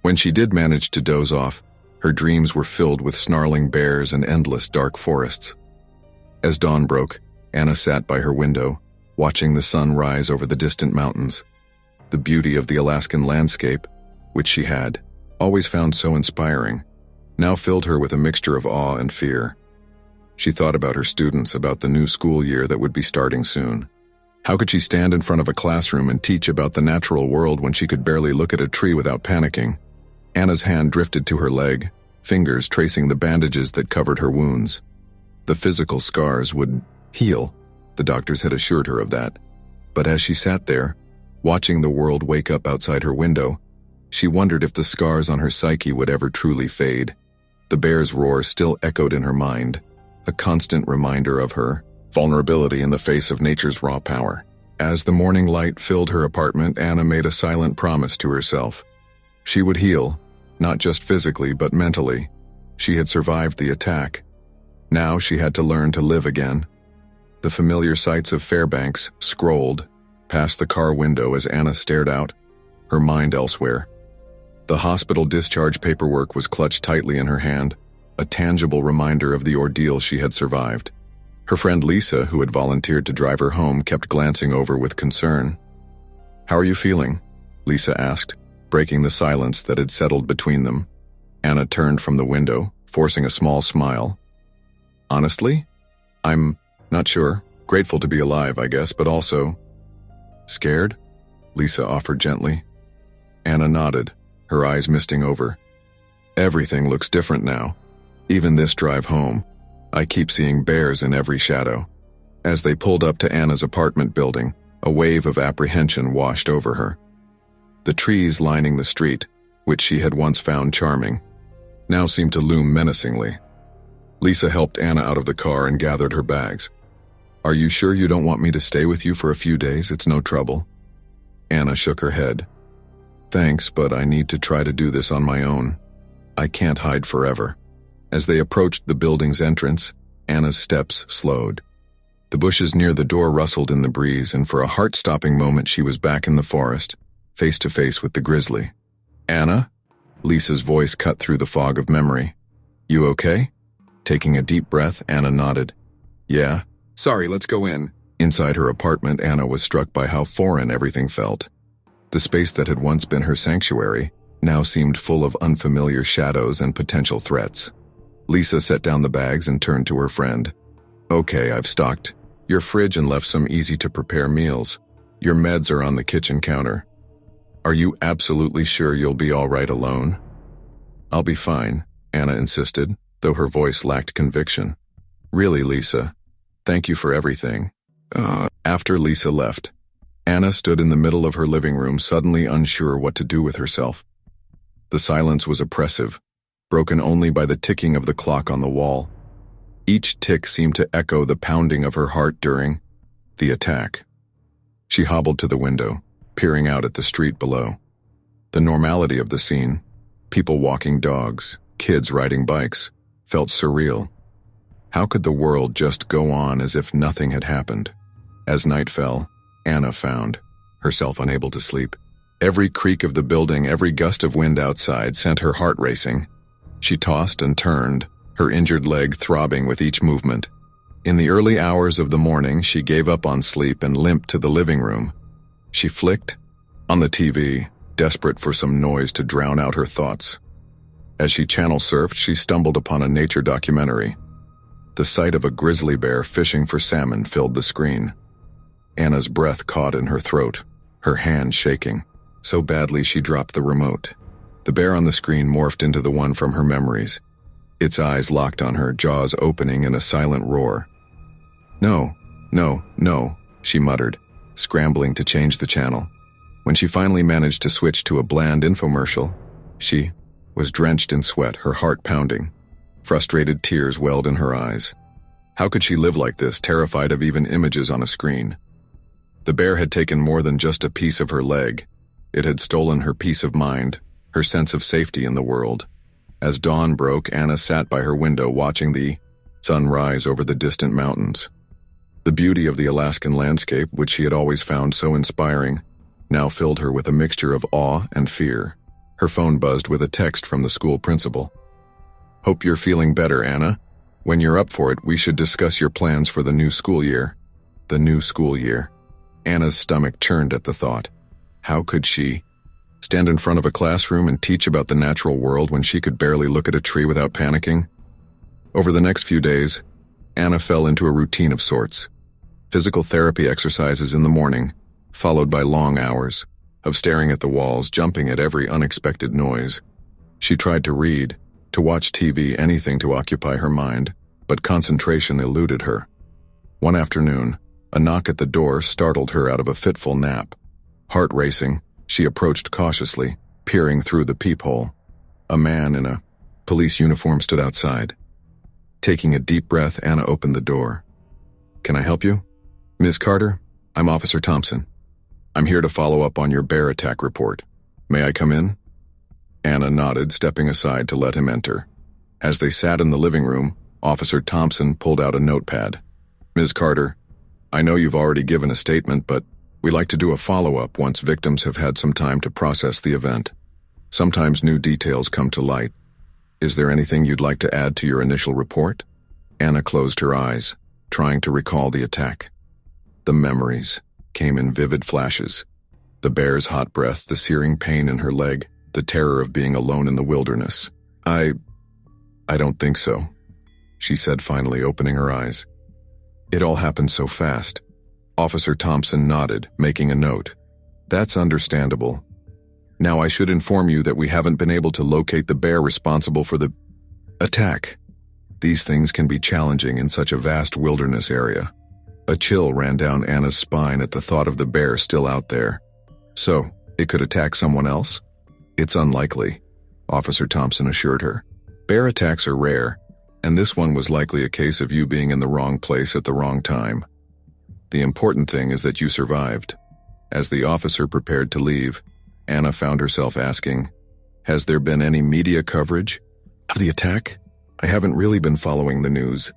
When she did manage to doze off, her dreams were filled with snarling bears and endless dark forests. As dawn broke, Anna sat by her window, watching the sun rise over the distant mountains. The beauty of the Alaskan landscape, which she had always found so inspiring, now filled her with a mixture of awe and fear. She thought about her students, about the new school year that would be starting soon. How could she stand in front of a classroom and teach about the natural world when she could barely look at a tree without panicking? Anna's hand drifted to her leg, fingers tracing the bandages that covered her wounds. The physical scars would heal, the doctors had assured her of that. But as she sat there, watching the world wake up outside her window, she wondered if the scars on her psyche would ever truly fade. The bear's roar still echoed in her mind, a constant reminder of her vulnerability in the face of nature's raw power. As the morning light filled her apartment, Anna made a silent promise to herself. She would heal, not just physically but mentally. She had survived the attack. Now she had to learn to live again. The familiar sights of Fairbanks scrolled past the car window as Anna stared out, her mind elsewhere. The hospital discharge paperwork was clutched tightly in her hand, a tangible reminder of the ordeal she had survived. Her friend Lisa, who had volunteered to drive her home, kept glancing over with concern. How are you feeling? Lisa asked, breaking the silence that had settled between them. Anna turned from the window, forcing a small smile. Honestly? I'm not sure. Grateful to be alive, I guess, but also scared? Lisa offered gently. Anna nodded, her eyes misting over. Everything looks different now. Even this drive home, I keep seeing bears in every shadow. As they pulled up to Anna's apartment building, a wave of apprehension washed over her. The trees lining the street, which she had once found charming, now seemed to loom menacingly. Lisa helped Anna out of the car and gathered her bags. Are you sure you don't want me to stay with you for a few days? It's no trouble. Anna shook her head. Thanks, but I need to try to do this on my own. I can't hide forever. As they approached the building's entrance, Anna's steps slowed. The bushes near the door rustled in the breeze, and for a heart-stopping moment she was back in the forest, face to face with the grizzly. "Anna?" Lisa's voice cut through the fog of memory. "You okay?" Taking a deep breath, Anna nodded. "Yeah. Sorry, let's go in." Inside her apartment, Anna was struck by how foreign everything felt. The space that had once been her sanctuary now seemed full of unfamiliar shadows and potential threats. Lisa set down the bags and turned to her friend. "Okay, I've stocked your fridge and left some easy-to-prepare meals. Your meds are on the kitchen counter. Are you absolutely sure you'll be all right alone?" "I'll be fine," Anna insisted, though her voice lacked conviction. "Really, Lisa, thank you for everything." After Lisa left, Anna stood in the middle of her living room, suddenly unsure what to do with herself. The silence was oppressive, broken only by the ticking of the clock on the wall. Each tick seemed to echo the pounding of her heart during the attack. She hobbled to the window, peering out at the street below. The normality of the scene, people walking dogs, kids riding bikes, felt surreal. How could the world just go on as if nothing had happened? As night fell, Anna found herself unable to sleep. Every creak of the building, every gust of wind outside sent her heart racing. She tossed and turned, her injured leg throbbing with each movement. In the early hours of the morning, she gave up on sleep and limped to the living room. She flicked on the TV, desperate for some noise to drown out her thoughts. As she channel surfed, she stumbled upon a nature documentary. The sight of a grizzly bear fishing for salmon filled the screen. Anna's breath caught in her throat, her hand shaking, so badly she dropped the remote. The bear on the screen morphed into the one from her memories. Its eyes locked on her, jaws opening in a silent roar. "No, no, no," she muttered, scrambling to change the channel. When she finally managed to switch to a bland infomercial, she was drenched in sweat, her heart pounding. Frustrated tears welled in her eyes. How could she live like this, terrified of even images on a screen? The bear had taken more than just a piece of her leg. It had stolen her peace of mind, her sense of safety in the world. As dawn broke, Anna sat by her window watching the sun rise over the distant mountains. The beauty of the Alaskan landscape, which she had always found so inspiring, now filled her with a mixture of awe and fear. Her phone buzzed with a text from the school principal. "Hope you're feeling better, Anna. When you're up for it, we should discuss your plans for the new school year." The new school year. Anna's stomach churned at the thought. How could she stand in front of a classroom and teach about the natural world when she could barely look at a tree without panicking? Over the next few days, Anna fell into a routine of sorts. Physical therapy exercises in the morning, followed by long hours of staring at the walls, jumping at every unexpected noise. She tried to read, to watch TV, anything to occupy her mind, but concentration eluded her. One afternoon, a knock at the door startled her out of a fitful nap. Heart racing, she approached cautiously, peering through the peephole. A man in a police uniform stood outside. Taking a deep breath, Anna opened the door. "Can I help you?" "Ms. Carter, I'm Officer Thompson. I'm here to follow up on your bear attack report. May I come in?" Anna nodded, stepping aside to let him enter. As they sat in the living room, Officer Thompson pulled out a notepad. "Ms. Carter, I know you've already given a statement, but we like to do a follow-up once victims have had some time to process the event. Sometimes new details come to light. Is there anything you'd like to add to your initial report?" Anna closed her eyes, trying to recall the attack. The memories came in vivid flashes. The bear's hot breath, the searing pain in her leg, the terror of being alone in the wilderness. I don't think so," she said, finally opening her eyes. "It all happened so fast." Officer Thompson nodded, making a note. "That's understandable. Now I should inform you that we haven't been able to locate the bear responsible for the attack. These things can be challenging in such a vast wilderness area." A chill ran down Anna's spine at the thought of the bear still out there. "So, it could attack someone else?" "It's unlikely," Officer Thompson assured her. "Bear attacks are rare, and this one was likely a case of you being in the wrong place at the wrong time. The important thing is that you survived." As the officer prepared to leave, Anna found herself asking, "Has there been any media coverage of the attack? I haven't really been following the news."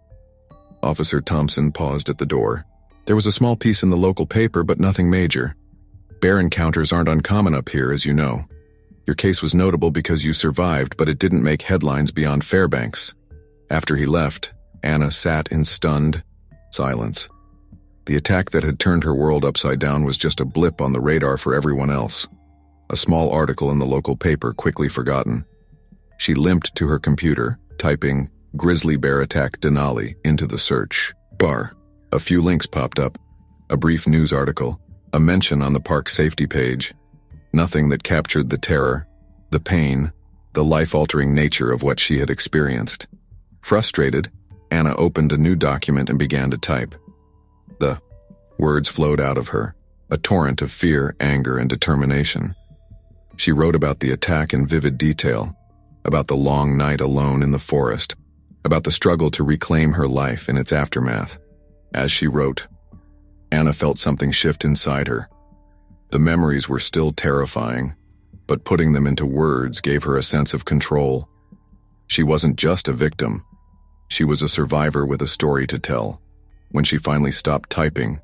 Officer Thompson paused at the door. There was a small piece in the local paper, but nothing major. Bear encounters aren't uncommon up here, as you know. Your case was notable because you survived, but it didn't make headlines beyond Fairbanks. After he left, Anna sat in stunned silence. The attack that had turned her world upside down was just a blip on the radar for everyone else. A small article in the local paper, quickly forgotten. She limped to her computer, typing "Grizzly Bear Attack Denali" into the search bar. A few links popped up. A brief news article, a mention on the park safety page. Nothing that captured the terror, the pain, the life-altering nature of what she had experienced. Frustrated, Anna opened a new document and began to type. The words flowed out of her, a torrent of fear, anger, and determination. She wrote about the attack in vivid detail, about the long night alone in the forest, about the struggle to reclaim her life in its aftermath. As she wrote, Anna felt something shift inside her. The memories were still terrifying, but putting them into words gave her a sense of control. She wasn't just a victim. She was a survivor with a story to tell. When she finally stopped typing,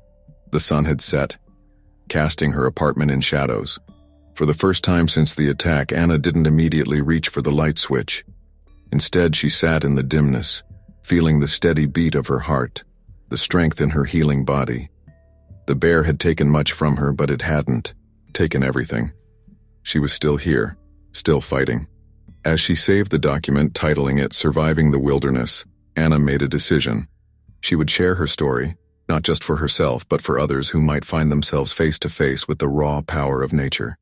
the sun had set, casting her apartment in shadows. For the first time since the attack, Anna didn't immediately reach for the light switch. Instead, she sat in the dimness, feeling the steady beat of her heart, the strength in her healing body. The bear had taken much from her, but it hadn't taken everything. She was still here, still fighting. As she saved the document, titling it "Surviving the Wilderness," Anna made a decision. She would share her story, not just for herself, but for others who might find themselves face to face with the raw power of nature.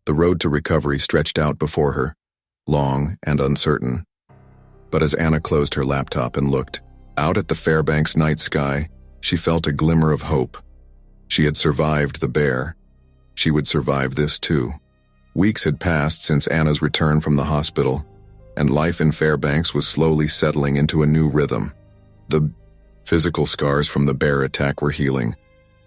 The road to recovery stretched out before her, long and uncertain. But as Anna closed her laptop and looked out at the Fairbanks night sky, she felt a glimmer of hope. She had survived the bear. She would survive this too. Weeks had passed since Anna's return from the hospital, and life in Fairbanks was slowly settling into a new rhythm. The physical scars from the bear attack were healing,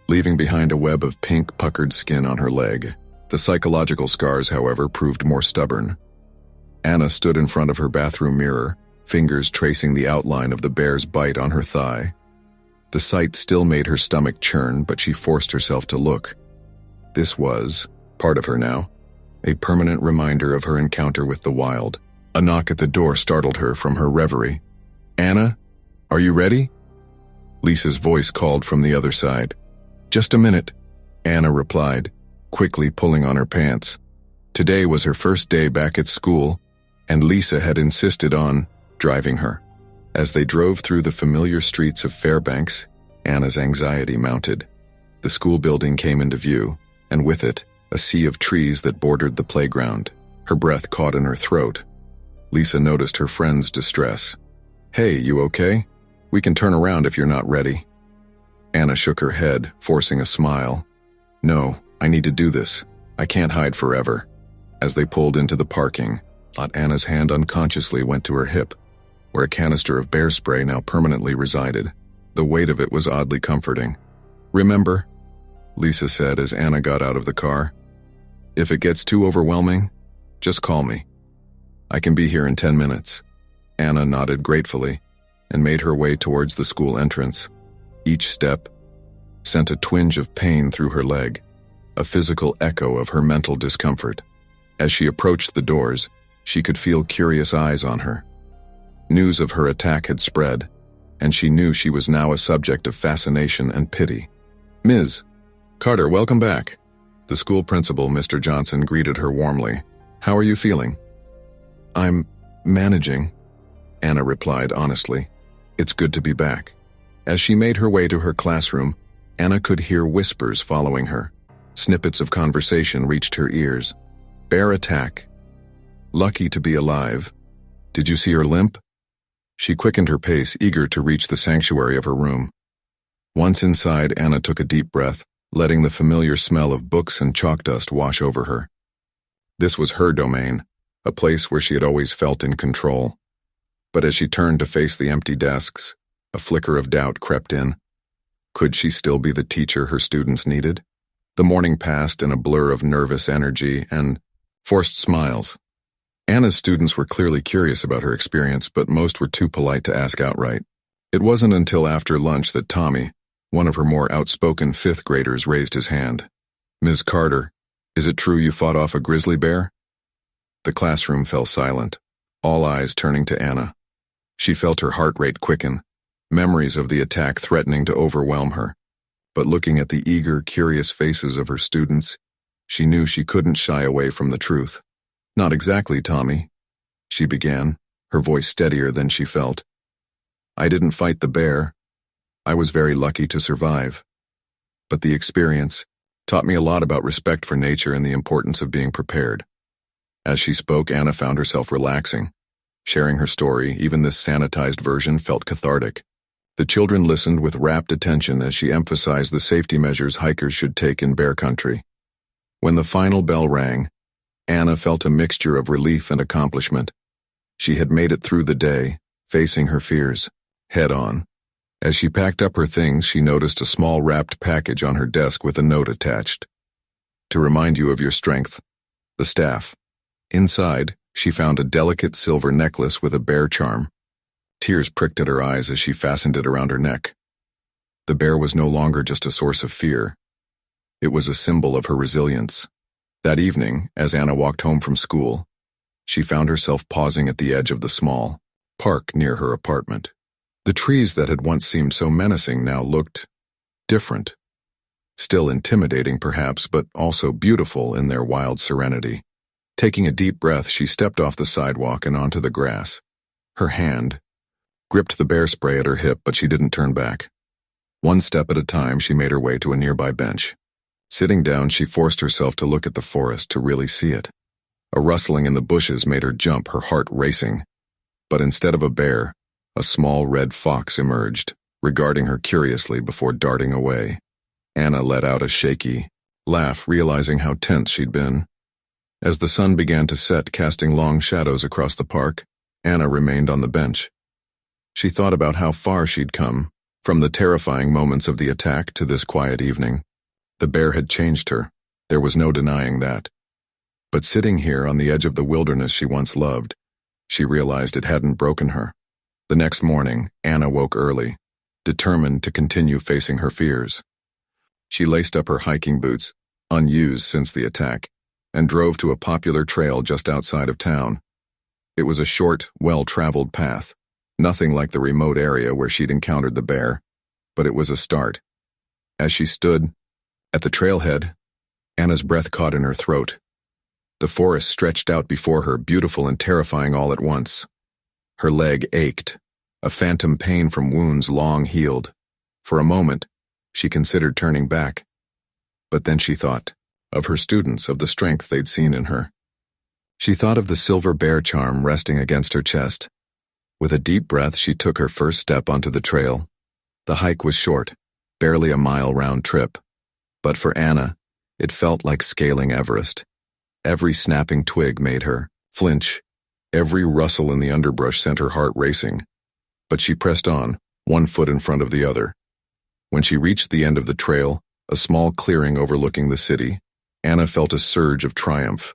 leaving behind a web of pink, puckered skin on her leg. The psychological scars, however, proved more stubborn. Anna stood in front of her bathroom mirror, fingers tracing the outline of the bear's bite on her thigh. The sight still made her stomach churn, but she forced herself to look. This was part of her now, a permanent reminder of her encounter with the wild. A knock at the door startled her from her reverie. "Anna, are you ready?" Lisa's voice called from the other side. "Just a minute," Anna replied, quickly pulling on her pants. Today was her first day back at school, and Lisa had insisted on driving her. As they drove through the familiar streets of Fairbanks, Anna's anxiety mounted. The school building came into view, and with it, a sea of trees that bordered the playground. Her breath caught in her throat. Lisa noticed her friend's distress. "Hey, you okay? We can turn around if you're not ready." Anna shook her head, forcing a smile. "No, I need to do this. I can't hide forever." As they pulled into the parking lot, Anna's hand unconsciously went to her hip, where a canister of bear spray now permanently resided. The weight of it was oddly comforting. "Remember," Lisa said as Anna got out of the car, "if it gets too overwhelming, just call me. I can be here in 10 minutes. Anna nodded gratefully and made her way towards the school entrance. Each step sent a twinge of pain through her leg, a physical echo of her mental discomfort. As she approached the doors, she could feel curious eyes on her. News of her attack had spread, and she knew she was now a subject of fascination and pity. "Ms. Carter, welcome back." The school principal, Mr. Johnson, greeted her warmly. "How are you feeling?" "I'm managing," Anna replied honestly. "It's good to be back." As she made her way to her classroom, Anna could hear whispers following her. Snippets of conversation reached her ears. "Bear attack. Lucky to be alive. Did you see her limp?" She quickened her pace, eager to reach the sanctuary of her room. Once inside, Anna took a deep breath, letting the familiar smell of books and chalk dust wash over her. This was her domain, a place where she had always felt in control. But as she turned to face the empty desks, a flicker of doubt crept in. Could she still be the teacher her students needed? The morning passed in a blur of nervous energy and forced smiles. Anna's students were clearly curious about her experience, but most were too polite to ask outright. It wasn't until after lunch that Tommy, one of her more outspoken fifth graders, raised his hand. "Ms. Carter, is it true you fought off a grizzly bear?" The classroom fell silent, all eyes turning to Anna. She felt her heart rate quicken, memories of the attack threatening to overwhelm her. But looking at the eager, curious faces of her students, she knew she couldn't shy away from the truth. "Not exactly, Tommy," she began, her voice steadier than she felt. "I didn't fight the bear. I was very lucky to survive. But the experience taught me a lot about respect for nature and the importance of being prepared." As she spoke, Anna found herself relaxing. Sharing her story, even this sanitized version, felt cathartic. The children listened with rapt attention as she emphasized the safety measures hikers should take in bear country. When the final bell rang, Anna felt a mixture of relief and accomplishment. She had made it through the day, facing her fears head-on. As she packed up her things, she noticed a small wrapped package on her desk with a note attached. "To remind you of your strength, the staff." Inside, she found a delicate silver necklace with a bear charm. Tears pricked at her eyes as she fastened it around her neck. The bear was no longer just a source of fear. It was a symbol of her resilience. That evening, as Anna walked home from school, she found herself pausing at the edge of the small park near her apartment. The trees that had once seemed so menacing now looked different. Still intimidating perhaps, but also beautiful in their wild serenity. Taking a deep breath, she stepped off the sidewalk and onto the grass. Her hand gripped the bear spray at her hip, but she didn't turn back. One step at a time, she made her way to a nearby bench. Sitting down, she forced herself to look at the forest, to really see it. A rustling in the bushes made her jump, her heart racing. But instead of a bear, a small red fox emerged, regarding her curiously before darting away. Anna let out a shaky laugh, realizing how tense she'd been. As the sun began to set, casting long shadows across the park, Anna remained on the bench. She thought about how far she'd come, from the terrifying moments of the attack to this quiet evening. The bear had changed her, there was no denying that. But sitting here on the edge of the wilderness she once loved, she realized it hadn't broken her. The next morning, Anna woke early, determined to continue facing her fears. She laced up her hiking boots, unused since the attack, and drove to a popular trail just outside of town. It was a short, well-traveled path, nothing like the remote area where she'd encountered the bear, but it was a start. As she stood at the trailhead, Anna's breath caught in her throat. The forest stretched out before her, beautiful and terrifying all at once. Her leg ached, a phantom pain from wounds long healed. For a moment, she considered turning back. But then she thought of her students, of the strength they'd seen in her. She thought of the silver bear charm resting against her chest. With a deep breath, she took her first step onto the trail. The hike was short, barely a mile round trip. But for Anna, it felt like scaling Everest. Every snapping twig made her flinch. Every rustle in the underbrush sent her heart racing. But she pressed on, one foot in front of the other. When she reached the end of the trail, a small clearing overlooking the city, Anna felt a surge of triumph.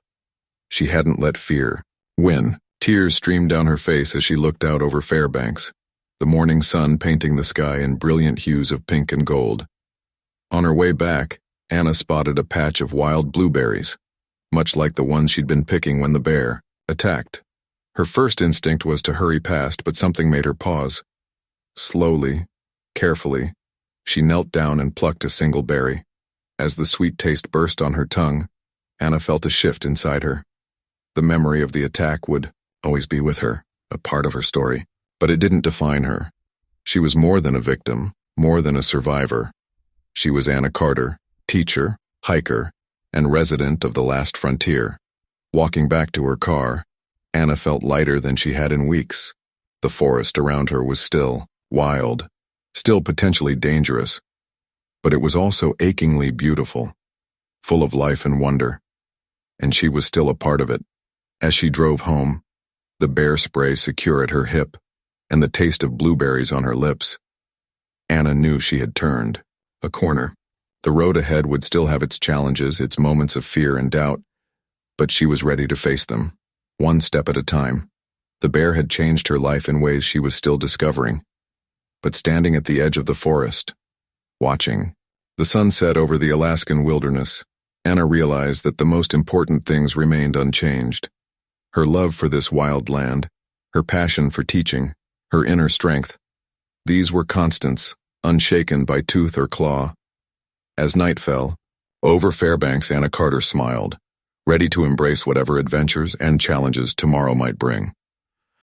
She hadn't let fear win. Tears streamed down her face as she looked out over Fairbanks, the morning sun painting the sky in brilliant hues of pink and gold. On her way back, Anna spotted a patch of wild blueberries, much like the ones she'd been picking when the bear attacked. Her first instinct was to hurry past, but something made her pause. Slowly, carefully, she knelt down and plucked a single berry. As the sweet taste burst on her tongue, Anna felt a shift inside her. The memory of the attack would always be with her, a part of her story, but it didn't define her. She was more than a victim, more than a survivor. She was Anna Carter, teacher, hiker, and resident of the last frontier. Walking back to her car, Anna felt lighter than she had in weeks. The forest around her was still wild, still potentially dangerous, but it was also achingly beautiful, full of life and wonder, and she was still a part of it. As she drove home, the bear spray secure at her hip, and the taste of blueberries on her lips, Anna knew she had turned a corner. The road ahead would still have its challenges, its moments of fear and doubt, but she was ready to face them, one step at a time. The bear had changed her life in ways she was still discovering. but standing at the edge of the forest, watching the sunset over the Alaskan wilderness, Anna realized that the most important things remained unchanged. Her love for this wild land, her passion for teaching, her inner strength. These were constants, unshaken by tooth or claw. As night fell, over Fairbanks, Anna Carter smiled, ready to embrace whatever adventures and challenges tomorrow might bring.